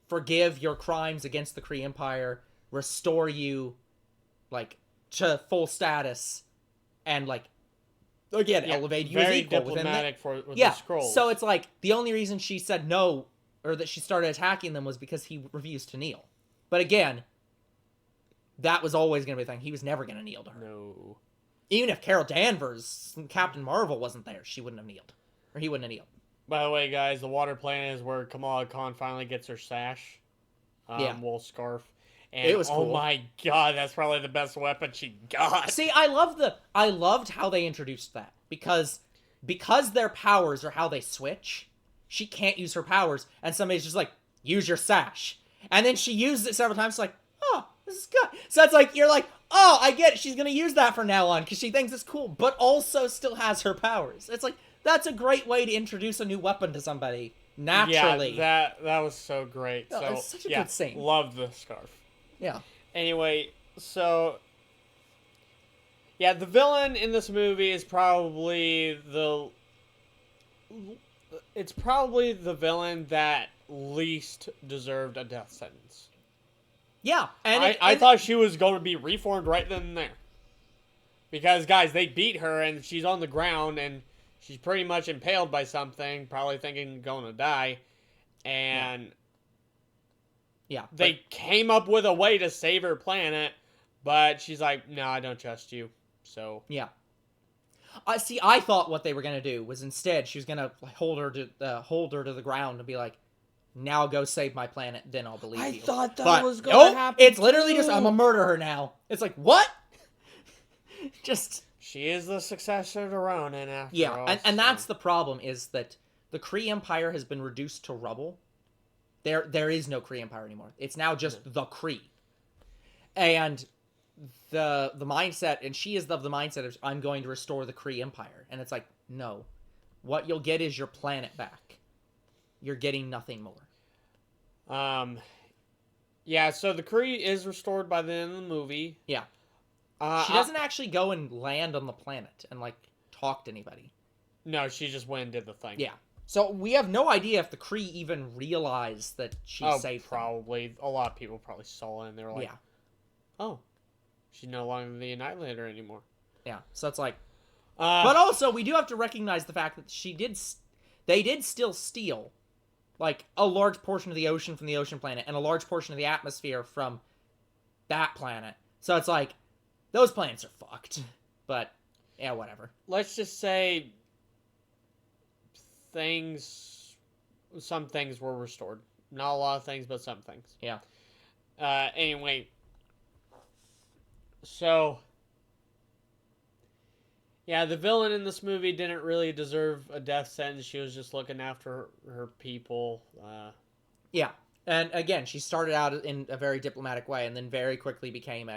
forgive your crimes against the Kree Empire, restore you, like, to full status, and, like, again, Yeah, elevate you as very equal within the... diplomatic with Yeah, the Skrulls. so it's like, the only reason she said no, or that she started attacking them was because he refused to kneel. But again, that was always going to be the thing. He was never going to kneel to her. No. Even if Carol Danvers, Captain Marvel, wasn't there, she wouldn't have kneeled. Or he wouldn't have kneeled. By the way, guys, the water planet is where Kamala Khan finally gets her sash. Yeah. Wool scarf. And It was oh cool. my god, that's probably the best weapon she got. See, I loved how they introduced that. Because their powers are how they switch, she can't use her powers, and somebody's just like, use your sash. And then she used it several times, like, oh, this is good. So it's like, you're like, oh, I get it, she's gonna use that from now on, because she thinks it's cool, but also still has her powers. It's like, that's a great way to introduce a new weapon to somebody, naturally. Yeah, that was so great. Oh, So it's such a yeah, good scene. Love the scarf. Yeah. Anyway, so yeah, the villain in this movie is probably the villain that least deserved a death sentence. Yeah, and I thought she was going to be reformed right then and there. Because, guys, they beat her and she's on the ground and she's pretty much impaled by something, probably thinking going to die. And yeah, they came up with a way to save her planet, but she's like, no, I don't trust you. So yeah. I thought what they were gonna do was instead she was gonna hold her to the ground and be like, "Now go save my planet, then I'll believe you." thought that But was going nope, to happen. it's literally just, I'm gonna murder her now. It's like, what? Just She is the successor to Ronan after yeah, all. and that's the problem, is that the Kree Empire has been reduced to rubble. There is no Kree Empire anymore. It's now just the Kree. And the mindset, and she is of the mindset of, I'm going to restore the Kree Empire. And it's like, no. What you'll get is your planet back. You're getting nothing more. Yeah, so the Kree is restored by the end of the movie. Yeah. She doesn't actually go and land on the planet and, like, talk to anybody. No, she just went and did the thing. Yeah. So we have no idea if the Kree even realized that she saved them. Probably. A lot of people probably saw it and they were like, Yeah. oh, she's no longer the Annihilator anymore. Yeah. So it's like... but also, we do have to recognize the fact that they did still steal, like, a large portion of the ocean from the ocean planet and a large portion of the atmosphere from that planet. So it's like, those planets are fucked. But, yeah, whatever. Let's just say some things were restored. Not a lot of things, but some things. Yeah. Anyway, so yeah, the villain in this movie didn't really deserve a death sentence. She was just looking after her people. Yeah. And again, she started out in a very diplomatic way and then very quickly became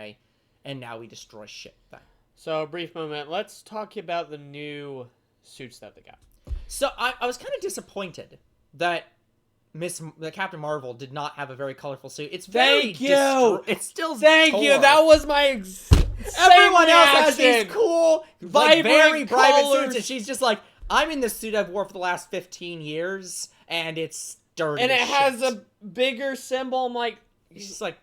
and now we destroy shit thing. So, a brief moment. Let's talk about the new suits that they got. So, I was kind of disappointed that Captain Marvel did not have a very colorful suit. It's very... Thank you! It's still Thank you! Thor. That was my Everyone else has these reaction. cool, Vibrant very private colors. suits, and she's just like, I'm in this suit I've wore for the last 15 years, and it's dirty And it as has shit. a bigger symbol. I'm like, She's just like,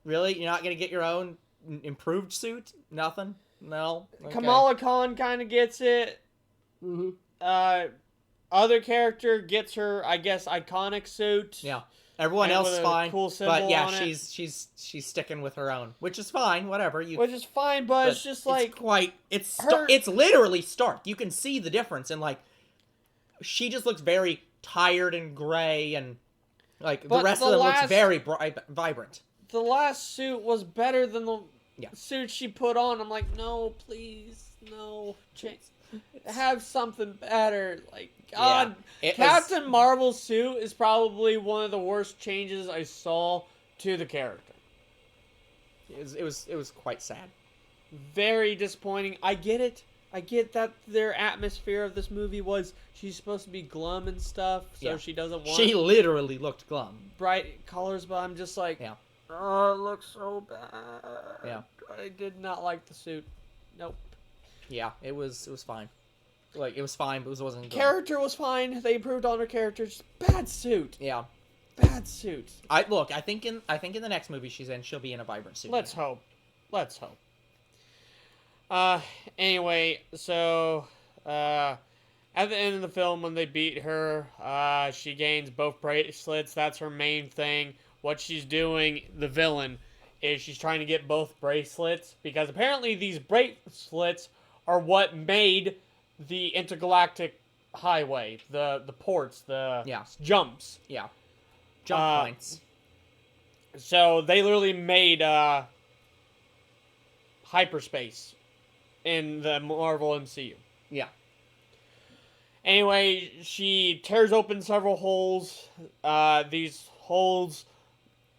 really? You're not gonna get your own improved suit? Nothing? No? Okay. Kamala Khan kind of gets it. Other character gets her, I guess, iconic suit. Yeah. Everyone And else with is a fine. cool symbol But yeah, on it. she's sticking with her own, which is fine. Whatever. Which is fine, but it's just like it's literally stark. You can see the difference, and like she just looks very tired and gray, and like the But rest the of them last- looks very vibrant. the last suit was better than the Yeah. suit she put on. I'm like, no, please, no, have something better. Like, God, It was- Captain Marvel's suit is probably one of the worst changes I saw to the character. It was quite sad. Very disappointing. I get it. I get that their atmosphere of this movie was she's supposed to be glum and stuff, so Yeah. she doesn't want She literally looked glum. bright colors, but I'm just like, Yeah. oh, it looks so bad. Yeah. I did not like the suit. Nope. Yeah, it was fine. Like it was fine, but it wasn't good. Character was fine. They improved on her character. Just bad suit. Yeah. Bad suit. I think in the next movie she's in, she'll be in a vibrant suit. Let's hope. Let's hope. Anyway, so at the end of the film, when they beat her, she gains both bracelets. That's her main thing. What she's doing, the villain, is she's trying to get both bracelets because apparently these bracelets are what made the intergalactic highway, the ports, the Yeah. jumps. Yeah. Jump points. So they literally made hyperspace in the Marvel MCU. Yeah. Anyway, she tears open several holes. These holes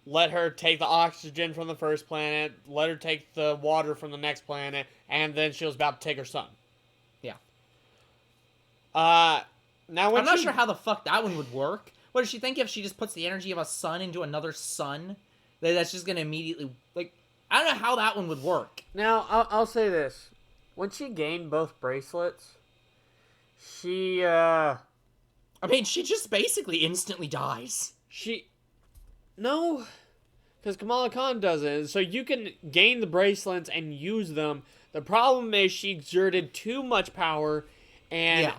let her take the oxygen from the first planet, let her take the water from the next planet, and then she was about to take her son. Yeah. Now when I'm not she- sure how the fuck that one would work. What does she think if she just puts the energy of a sun into another sun? That's just gonna immediately like I don't know how that one would work. Now I'll say this: when she gained both bracelets, she I mean, she just basically instantly dies. No, because Kamala Khan does it. So you can gain the bracelets and use them. The problem is she exerted too much power, and Yeah.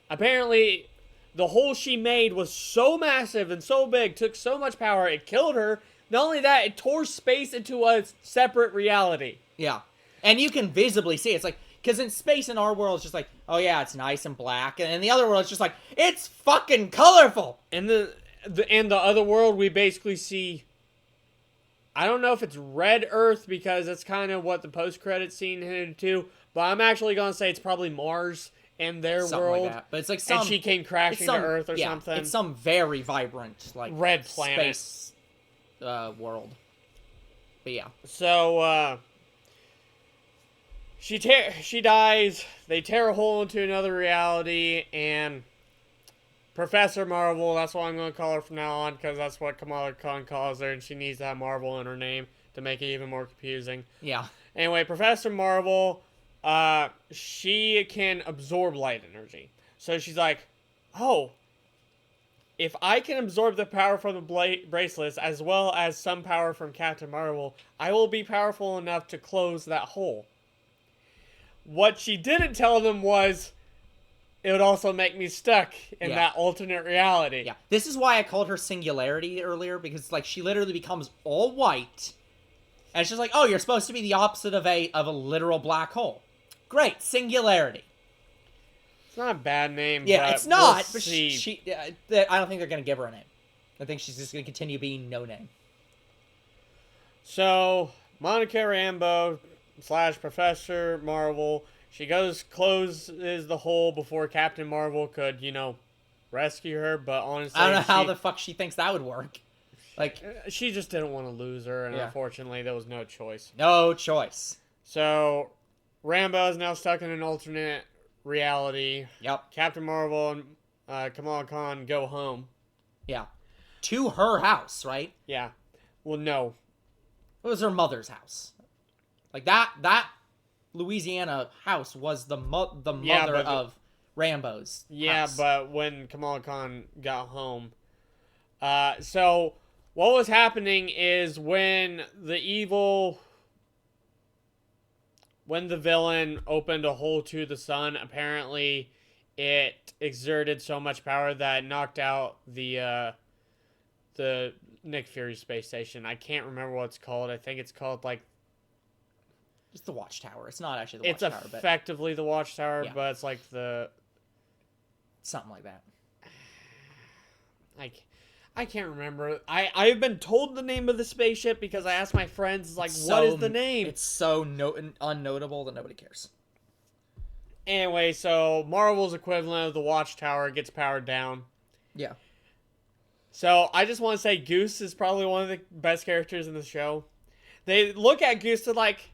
apparently the hole she made was so massive and so big, took so much power, it killed her. Not only that, it tore space into a separate reality. Yeah. And you can visibly see it's like because in space in our world it's just like, oh yeah, it's nice and black, and in the other world it's just like it's fucking colorful. In the other world, we basically see. I don't know if it's Red Earth because that's kind of what the post-credit scene hinted to, but I'm actually gonna say it's probably Mars in their Something world. like that. But it's like some And she came crashing to Earth or something. It's some very vibrant like Red planet. space world. But yeah. So she dies. They tear a hole into another reality, and Professor Marvel, that's what I'm going to call her from now on, because that's what Kamala Khan calls her, and she needs to have Marvel in her name to make it even more confusing. Yeah. Anyway, Professor Marvel, she can absorb light energy. So she's like, oh, if I can absorb the power from the bracelets as well as some power from Captain Marvel, I will be powerful enough to close that hole. What she didn't tell them was it would also make me stuck in that alternate reality. Yeah. This is why I called her Singularity earlier, because like she literally becomes all white. And it's just like, oh, you're supposed to be the opposite of a literal black hole. Great, Singularity. It's not a bad name. Yeah, but it's not. we'll But see. she I don't think they're gonna give her a name. I think she's just gonna continue being no name. So Monica Rambeau / Professor Marvel, she closes the hole before Captain Marvel could, rescue her. But honestly, I don't know how the fuck she thinks that would work. Like, she just didn't want to lose her, and Yeah. unfortunately, there was no choice. no choice. So Rambeau is now stuck in an alternate reality. Yep. Captain Marvel and Kamala Khan go home. Yeah. To her house, right? Yeah. Well, no. It was her mother's house. Like that Louisiana house was the mother of Rambo's house. But when Kamala Khan got home, so what was happening is when the villain opened a hole to the sun, apparently it exerted so much power that it knocked out the Nick Fury space station. I can't remember what it's called. I think it's called like It's the Watchtower. It's not actually the Watchtower. It's effectively the Watchtower, Yeah. but it's like the something like that. I can't remember. I've been told the name of the spaceship because I asked my friends, like, what is the name? It's so unnotable that nobody cares. Anyway, so Marvel's equivalent of the Watchtower gets powered down. Yeah. So I just want to say Goose is probably one of the best characters in the show. They look at Goose, they're like,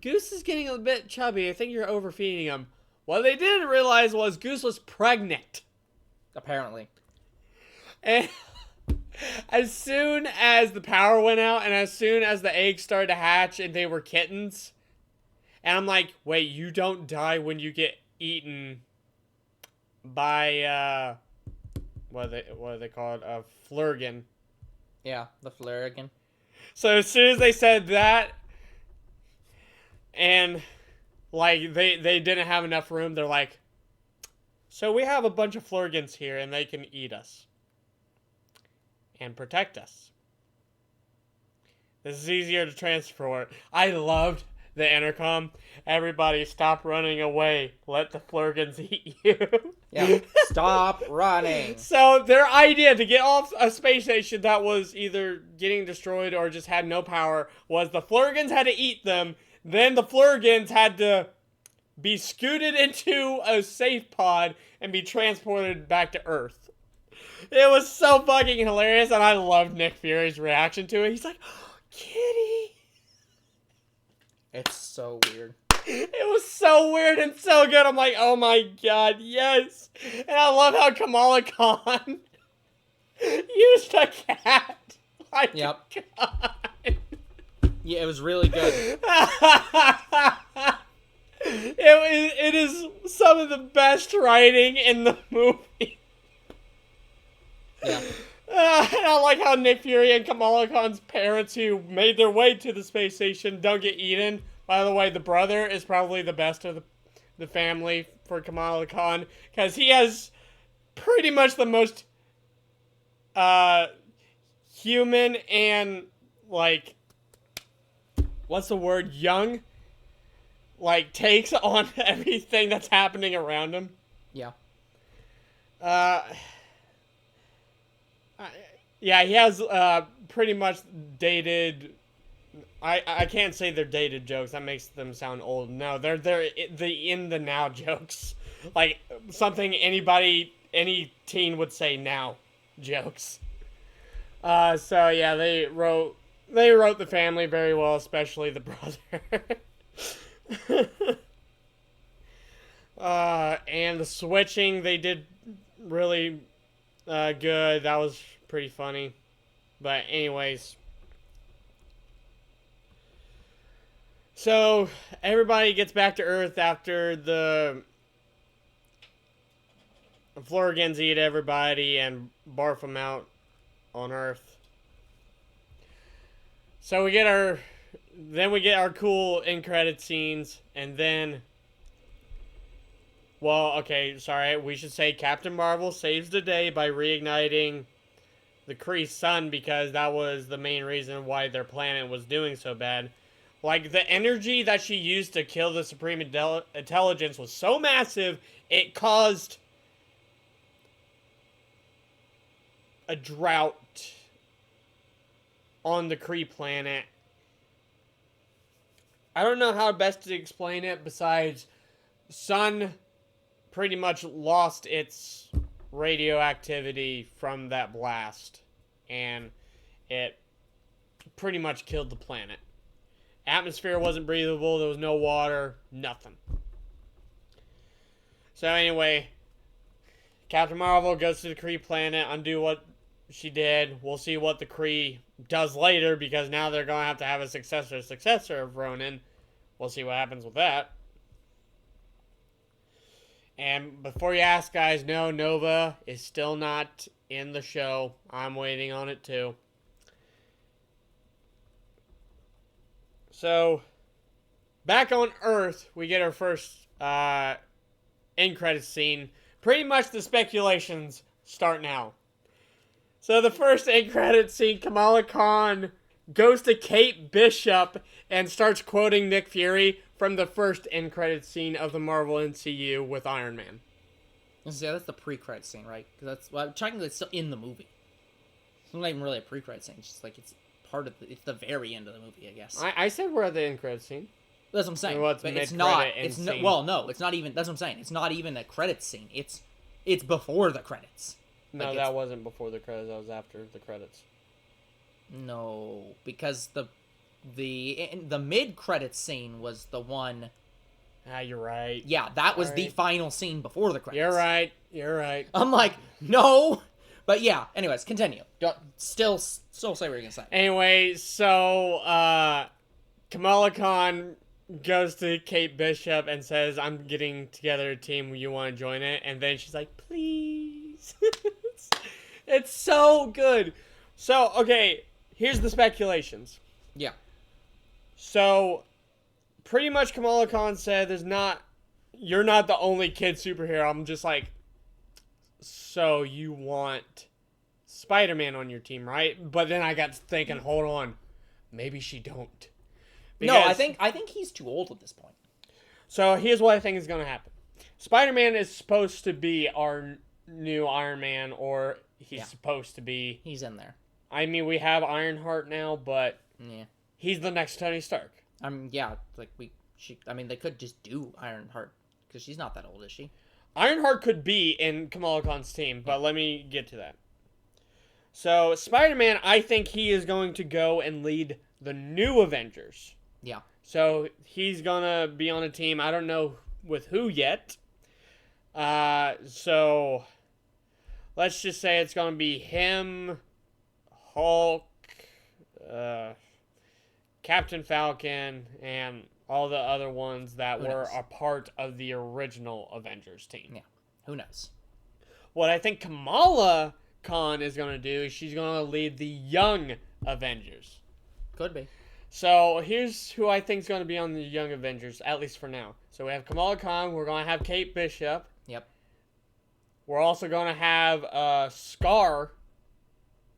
Goose is getting a bit chubby. I think you're overfeeding him. What they didn't realize was Goose was pregnant. Apparently. And as soon as the power went out and as soon as the eggs started to hatch and they were kittens, and I'm like, wait, you don't die when you get eaten by, what are they called? Flurgan. Yeah, the Flurgan. So as soon as they said that, and, like, they didn't have enough room, they're like, so we have a bunch of Flurgans here and they can eat us. And protect us. This is easier to transport. I loved the intercom. Everybody stop running away. Let the Flurgans eat you. Yeah, stop running. So their idea to get off a space station that was either getting destroyed or just had no power was the Flurgans had to eat them. Then the Flurgans had to be scooted into a safe pod and be transported back to Earth. It was so fucking hilarious, and I loved Nick Fury's reaction to it. He's like, oh, Kitty. It's so weird. It was so weird and so good. I'm like, oh my god, yes. And I love how Kamala Khan used a cat. Like Yep. a god. Yeah, it was really good. It is some of the best writing in the movie. Yeah. And I like how Nick Fury and Kamala Khan's parents who made their way to the space station don't get eaten. By the way, the brother is probably the best of the family for Kamala Khan because he has pretty much the most human and, like, what's the word? Young, like, takes on everything that's happening around him. Yeah. Yeah, he has pretty much dated. I can't say they're dated jokes. That makes them sound old. No, they're the in the now jokes, like something any teen would say now jokes. So yeah, they wrote the family very well, especially the brother. And the switching they did really good. That was pretty funny. But anyways. So, everybody gets back to Earth after the Florigans eat everybody and barf them out on Earth. So we get our cool end credit scenes, and then, well, okay, sorry, we should say Captain Marvel saves the day by reigniting the Kree sun because that was the main reason why their planet was doing so bad. Like, the energy that she used to kill the Supreme Intelligence was so massive, it caused a drought on the Kree planet. I don't know how best to explain it besides sun pretty much lost its radioactivity from that blast, and it pretty much killed the planet. Atmosphere wasn't breathable, there was no water, nothing. So anyway, Captain Marvel goes to the Kree planet, undo what she did. We'll see what the Kree does later, because now they're going to have a successor of Ronan. we'll see what happens with that. And before you ask, guys, no, Nova is still not in the show. I'm waiting on it too. So, back on Earth, we get our first end credits scene. Pretty much the speculations start now. So the first end credits scene, Kamala Khan goes to Kate Bishop and starts quoting Nick Fury from the first end credits scene of the Marvel MCU with Iron Man. Yeah, that's the pre-credit scene, right? Because that's, well, technically it's still in the movie. It's not even really a pre-credit scene. It's just like it's part of it's the very end of the movie, I guess. I said we're at the end credits scene. That's what I'm saying. Well, it's but it's mid-credit not. end It's scene. well, no, it's not even. That's what I'm saying. It's not even a credits scene. It's before the credits. No, Like, that wasn't before the credits. That was after the credits. No, because the mid credits scene was the one. Ah, you're right. Yeah, that was the Alright. final scene before the credits. You're right. You're right. I'm like, no, but yeah. Anyways, continue. Still say what you're gonna say. Anyway, so Kamala Khan goes to Kate Bishop and says, "I'm getting together a team. You want to join it?" And then she's like, "Please." It's so good. So, okay, here's the speculations. Yeah. So, pretty much Kamala Khan said, you're not the only kid superhero. I'm just like, so you want Spider-Man on your team, right? But then I got thinking, hold on, maybe she don't. No, I think he's too old at this point. So here's what I think is going to happen. Spider-Man is supposed to be our new Iron Man, or he's supposed to be. He's in there. I mean, we have Ironheart now, but Yeah. he's the next Tony Stark. Yeah, like they could just do Ironheart because she's not that old, is she? Ironheart could be in Kamala Khan's team, but let me get to that. So, Spider-Man, I think he is going to go and lead the new Avengers. Yeah. So, he's going to be on a team. I don't know with who yet. So, let's just say it's going to be him, Hulk, Captain Falcon, and all the other ones that were a part of the original Avengers team. Yeah. Who knows? What I think Kamala Khan is going to do is she's going to lead the young Avengers. Could be. So here's who I think is going to be on the young Avengers, at least for now. So we have Kamala Khan. We're going to have Kate Bishop. Yep. We're also going to have Scar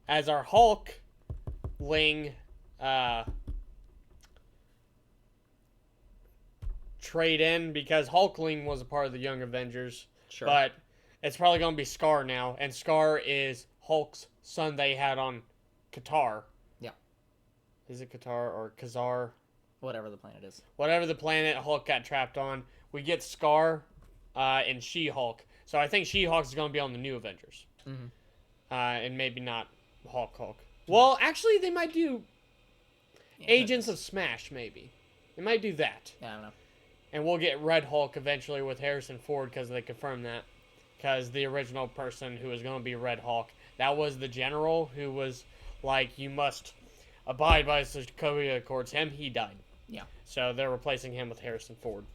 as our Hulkling trade in, because Hulkling was a part of the Young Avengers. Sure. But it's probably going to be Scar now, and Scar is Hulk's son they had on Qatar. Yeah. Is it Qatar or Khazar? Whatever the planet is. Whatever the planet Hulk got trapped on. We get Scar and She-Hulk. So I think She-Hulk is going to be on the new Avengers. Mm-hmm. And maybe not Hulk. Well, actually, they might do Agents of Smash, maybe. They might do that. Yeah, I don't know. And we'll get Red Hulk eventually with Harrison Ford, because they confirmed that. Because the original person who was going to be Red Hulk, that was the general who was like, you must abide by the Sokovia Accords. He died. Yeah. So they're replacing him with Harrison Ford.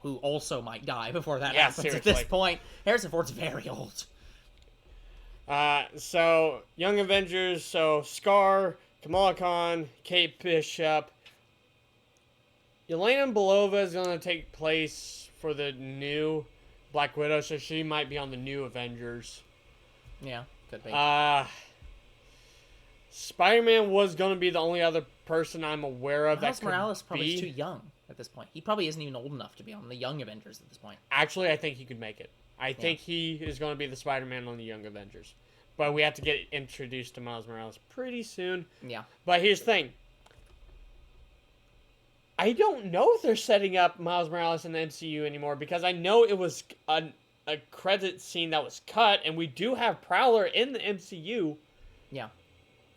who also might die before that Yeah, happens seriously. at this point. Harrison Ford's very old. So, Young Avengers, so Scar, Kamala Khan, Kate Bishop. Yelena Belova is going to take place for the new Black Widow, so she might be on the new Avengers. Yeah, could be. Spider-Man was going to be the only other person I'm aware of Miles that could Morales probably be. is too young at this point. He probably isn't even old enough to be on the Young Avengers at this point. Actually, I think he could make it. I think he is going to be the Spider-Man on the Young Avengers. But we have to get introduced to Miles Morales pretty soon. Yeah. But here's the thing. I don't know if they're setting up Miles Morales in the MCU anymore, because I know it was a credit scene that was cut, and we do have Prowler in the MCU. Yeah.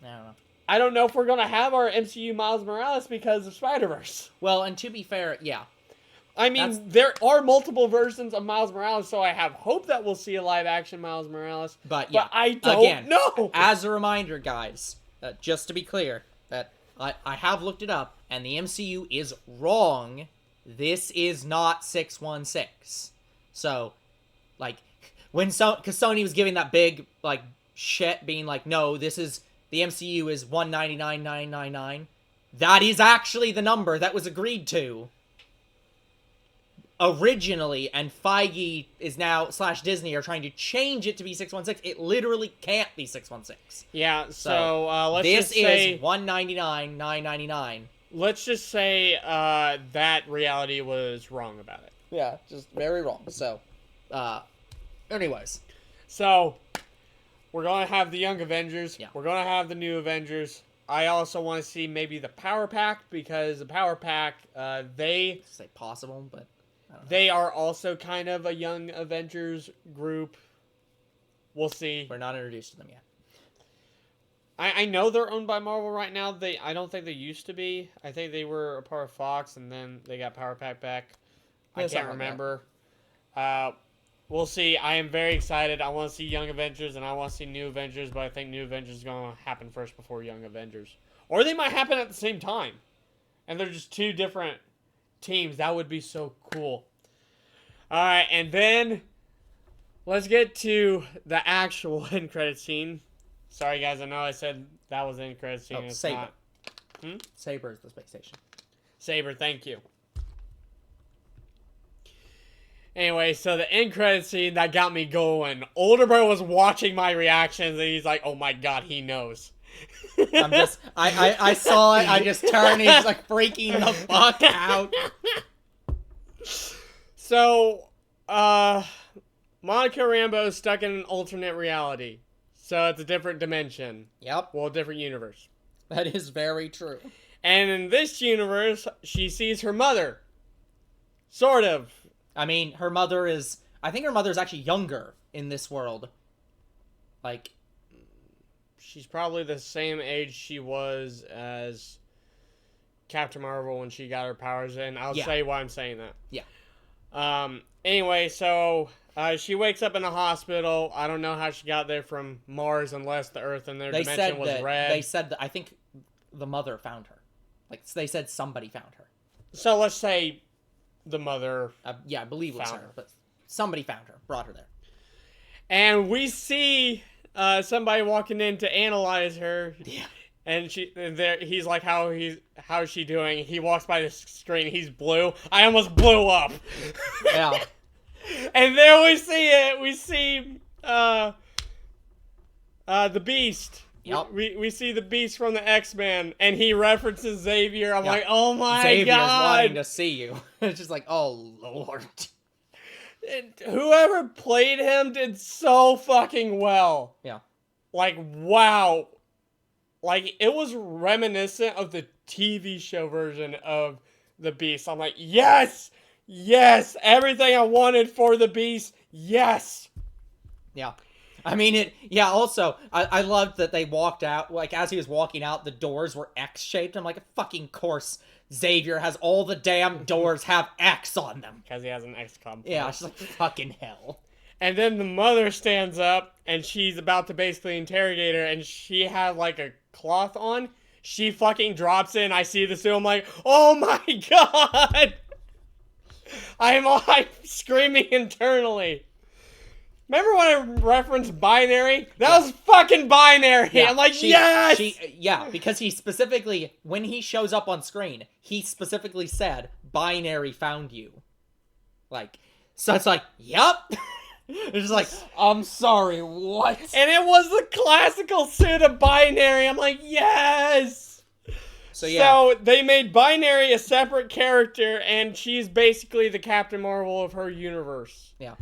I don't know. I don't know if we're going to have our MCU Miles Morales because of Spider-Verse. Well, and to be fair, yeah. I mean, there are multiple versions of Miles Morales, so I have hope that we'll see a live-action Miles Morales. But yeah. But I don't know. As a reminder, guys, just to be clear, that I have looked it up, and the MCU is wrong this is not 616. So, like, because Sony was giving that big, like, shit, being like, no, the MCU is 199,999. That is actually the number that was agreed to originally, and Feige is now / Disney are trying to change it to be 616. It literally can't be 616. Yeah, so let's this just say is 199,999. let's just say that reality was wrong about it. Yeah, just very wrong. So, anyways, so we're gonna have the Young Avengers. Yeah. We're gonna have the New Avengers. I also want to see maybe the Power Pack, because the Power Pack, they say possible, but I don't know. they are also kind of a Young Avengers group. We'll see. We're not introduced to them yet. I know they're owned by Marvel right now. I don't think they used to be. I think they were a part of Fox, and then they got Power Pack back. Yeah, I something can't like remember. We'll see. I am very excited. I want to see Young Avengers, and I want to see New Avengers, but I think New Avengers is going to happen first before Young Avengers. Or they might happen at the same time. And they're just two different teams. That would be so cool. Alright, and then let's get to the actual end credit scene. Sorry, guys. I know I said that was the end credit scene. Oh, It's Saber. not. Saber is the space station. Saber, thank you. Anyway, so the end credit scene, that got me going. Older bro was watching my reactions, and he's like, oh my god, he knows. I saw it, I just turned, and he's like freaking the fuck out. So, Monica Rambeau is stuck in an alternate reality. So it's a different dimension. Yep, Well, a different universe. that is very true. And in this universe, she sees her mother. Sort of. I mean, I think her mother is actually younger in this world. Like, She's probably the same age she was as Captain Marvel when she got her powers in. I'll say why I'm saying that. Yeah. Anyway, so she wakes up in a hospital. I don't know how she got there from Mars unless the Earth in their dimension was red. They said that I think the mother found her. Like, they said somebody found her. So let's say the mother. Yeah, I believe it was Found her, her. but somebody found her, brought her there. And we see somebody walking in to analyze her. Yeah. And he's like, how is she doing? He walks by the screen. He's blue. I almost blew up. Yeah. And there we see it. We see the Beast. Yep. We see the Beast from the X-Men, and he references Xavier. I'm Yeah. like, oh my Xavier's god! wanting to see you. It's just like, oh lord. Whoever played him did so fucking well. Yeah. Like, wow. Like, it was reminiscent of the TV show version of the Beast. I'm like, yes! Yes! Everything I wanted for the Beast, yes! Yeah. I mean, also, I loved that they walked out, like, as he was walking out, the doors were X-shaped. I'm like, fucking course, Xavier has all the damn doors have X on them. Because he has an X-Club. Yeah, it's like, fucking hell. And then the mother stands up, and she's about to basically interrogate her, and she had, like, a cloth on. She fucking drops in. I see the suit. I'm like, oh my god! I'm screaming internally. Remember when I referenced binary? That was fucking binary. Yeah, I'm like, yes! Yeah, because he specifically, when he shows up on screen, he specifically said, binary found you. Like, so it's like, yup. It's just like, I'm sorry, what? And it was the classical suit of binary. I'm like, yes! So, yeah. So they made binary a separate character, and she's basically the Captain Marvel of her universe. Yeah.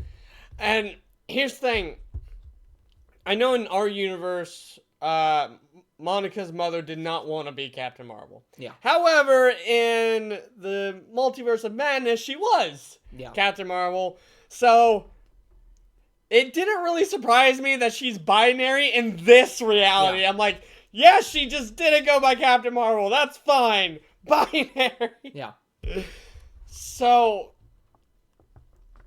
And here's the thing. I know in our universe, Monica's mother did not want to be Captain Marvel. Yeah. However, in the Multiverse of Madness, she was Captain Marvel. So it didn't really surprise me that she's binary in this reality. Yeah. I'm like, yeah, she just didn't go by Captain Marvel. That's fine. Binary. Yeah. So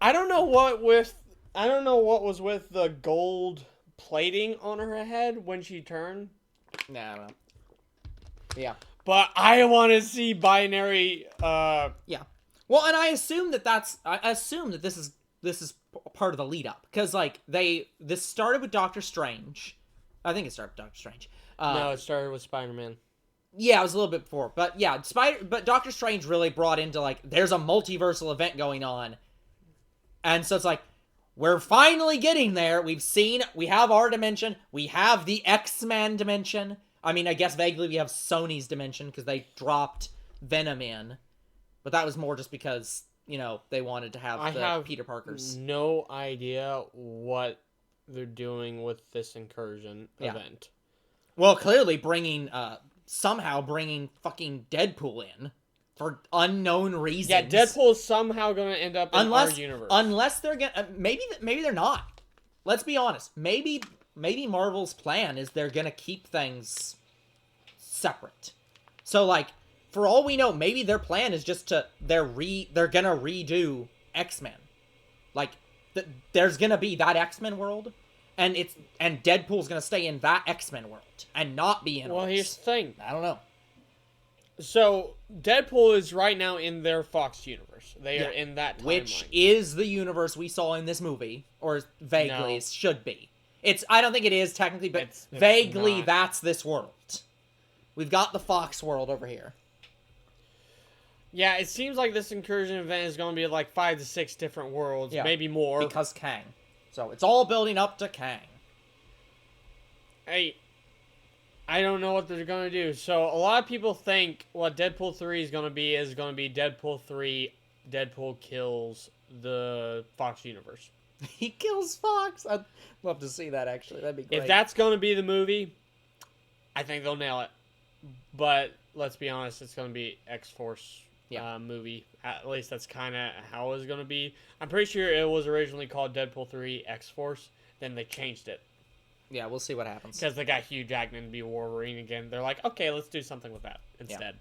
I don't know what was with the gold plating on her head when she turned. Nah, I don't know. Yeah. But I want to see binary. Yeah. Well, and I assume that this is part of the lead up because like this started with Doctor Strange. I think it started with Doctor Strange. No, it started with Spider-Man. Yeah, it was a little bit before, but yeah, but Doctor Strange really brought into like there's a multiversal event going on, and so it's like we're finally getting there. We have our dimension, we have the X-Men dimension. I mean, I guess vaguely we have Sony's dimension because they dropped Venom in, but that was more just because they wanted to have Peter Parkers. No idea what they're doing with this incursion event. Well, clearly somehow bringing fucking Deadpool in for unknown reasons. Yeah, Deadpool is somehow going to end up in our universe. Unless they're gonna maybe they're not. Let's be honest. Maybe Marvel's plan is they're gonna keep things separate. So like, for all we know, maybe their plan is just they're gonna redo X-Men. Like, there's gonna be that X-Men world. And Deadpool's gonna stay in that X-Men world and not be in. Well, here's the thing. I don't know. So Deadpool is right now in their Fox universe. They are in that timeline, which is the universe we saw in this movie, or vaguely should be. I don't think it is technically, but it's vaguely not. That's this world. We've got the Fox world over here. Yeah, it seems like this incursion event is going to be like 5 to 6 different worlds, maybe more. Because Kang. So it's all building up to Kang. I don't know what they're going to do. So a lot of people think what Deadpool 3 is going to be Deadpool 3, Deadpool kills the Fox universe. He kills Fox? I'd love to see that, actually. That'd be great. If that's going to be the movie, I think they'll nail it. But let's be honest, it's going to be X-Force movie. At least that's kind of how it was going to be. I'm pretty sure it was originally called Deadpool 3 X-Force. Then they changed it. Yeah, we'll see what happens. Because they got Hugh Jackman to be Wolverine again. They're like, okay, let's do something with that instead.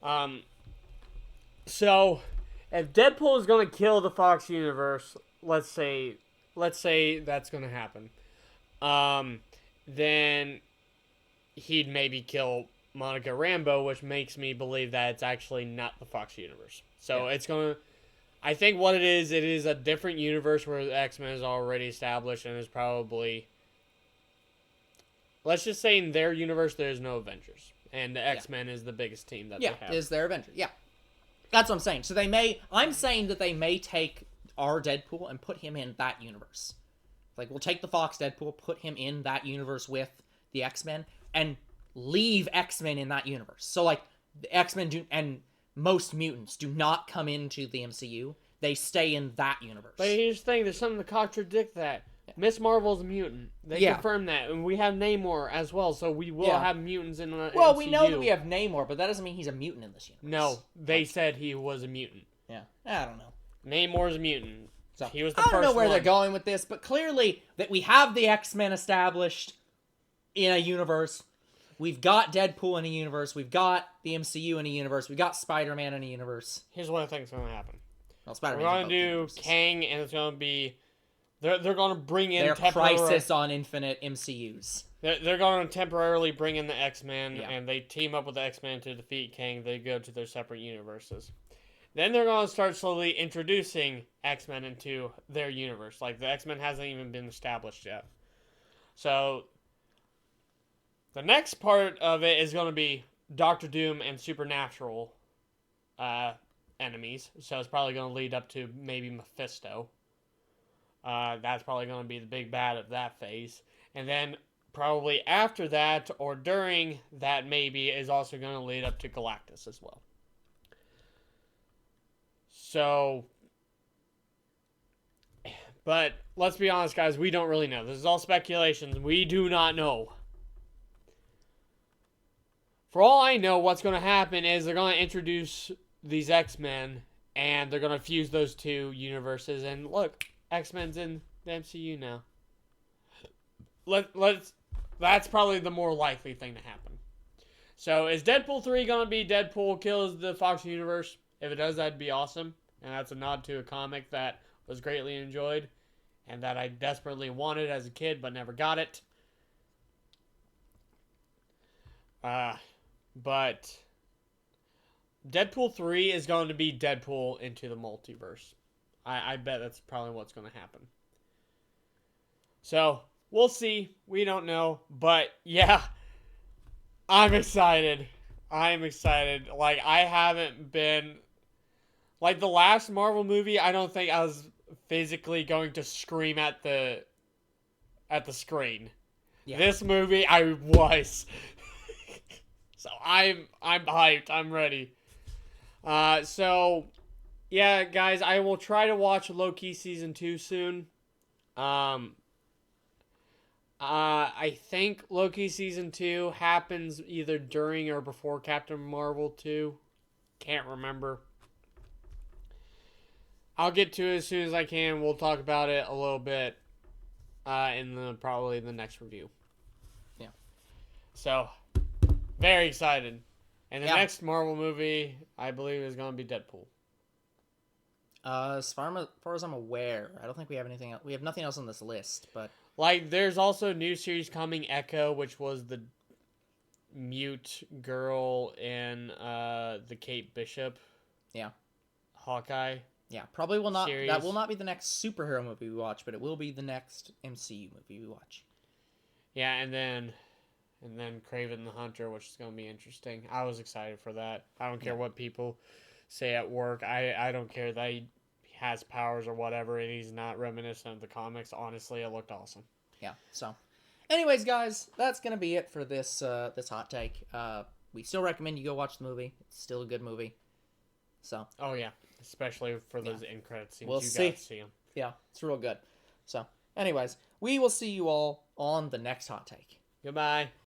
Yeah. So, if Deadpool is going to kill the Fox universe, let's say that's going to happen. Then he'd maybe kill Monica Rambeau, which makes me believe that it's actually not the Fox universe. So it's going to... I think what it is a different universe where the X-Men is already established and is probably... Let's just say in their universe there's no Avengers. And the X-Men is the biggest team that they have. Yeah, is their Avengers. Yeah. That's what I'm saying. So I'm saying that they may take our Deadpool and put him in that universe. Like, we'll take the Fox Deadpool, put him in that universe with the X-Men, and leave X-Men in that universe. So, like, the X-Men and most mutants do not come into the MCU. They stay in that universe. But here's the thing, there's something to contradict that. Miss Marvel's a mutant. They confirmed that. And we have Namor as well, so we will have mutants in the MCU. We know that we have Namor, but that doesn't mean he's a mutant in this universe. No, they said he was a mutant. Yeah, I don't know. Namor's a mutant. So, he was the first one. I don't know where they're going with this, but clearly that we have the X-Men established in a universe. We've got Deadpool in a universe. We've got the MCU in a universe. We've got Spider-Man in a universe. Here's what I think is going to happen. Well, Spider-Man's we're going to do universes. Kang, and it's going to be... They're going to bring in... Their Crisis on Infinite MCUs. They're going to temporarily bring in the X-Men, and they team up with the X-Men to defeat Kang. They go to their separate universes. Then they're going to start slowly introducing X-Men into their universe. Like, the X-Men hasn't even been established yet. So, the next part of it is going to be Doctor Doom and Supernatural enemies. So, it's probably going to lead up to maybe Mephisto. That's probably going to be the big bad of that phase. And then, probably after that, or during that maybe, is also going to lead up to Galactus as well. So, but let's be honest, guys, we don't really know. This is all speculations. We do not know. For all I know, what's going to happen is they're going to introduce these X-Men, and they're going to fuse those two universes. And look, X-Men's in the MCU now. That's probably the more likely thing to happen. So, is Deadpool 3 going to be Deadpool kills the Fox universe? If it does, that'd be awesome. And that's a nod to a comic that was greatly enjoyed and that I desperately wanted as a kid but never got it. But Deadpool 3 is going to be Deadpool into the multiverse. I bet that's probably what's going to happen. So, we'll see. We don't know. But, yeah, I'm excited. I'm excited. Like, I haven't been... Like, the last Marvel movie, I don't think I was physically going to scream at the screen. Yeah. This movie, I was. So, I'm hyped. I'm ready. So, yeah, guys, I will try to watch Loki season 2 soon. I think Loki season 2 happens either during or before Captain Marvel 2. Can't remember. I'll get to it as soon as I can. We'll talk about it a little bit in probably the next review. Yeah. So, very excited. And the Yeah. next Marvel movie, I believe, is going to be Deadpool. As far as I'm aware, I don't think we have anything else. We have nothing else on this list, but Like, there's also a new series coming, Echo, which was the mute girl in the Kate Bishop. Yeah. Hawkeye. yeah, probably will not. Series. That will not be the next superhero movie we watch, but it will be the next MCU movie we watch. Yeah, and then Kraven the Hunter, which is going to be interesting. I was excited for that. I don't care what people say at work. I don't care that he has powers or whatever, and he's not reminiscent of the comics. Honestly, it looked awesome. Yeah. So, anyways, guys, that's gonna be it for this this hot take. We still recommend you go watch the movie. It's still a good movie. So. Oh yeah, especially for those end credit scenes. We'll You see. gotta see them. Yeah, it's real good. So, anyways, we will see you all on the next hot take. Goodbye.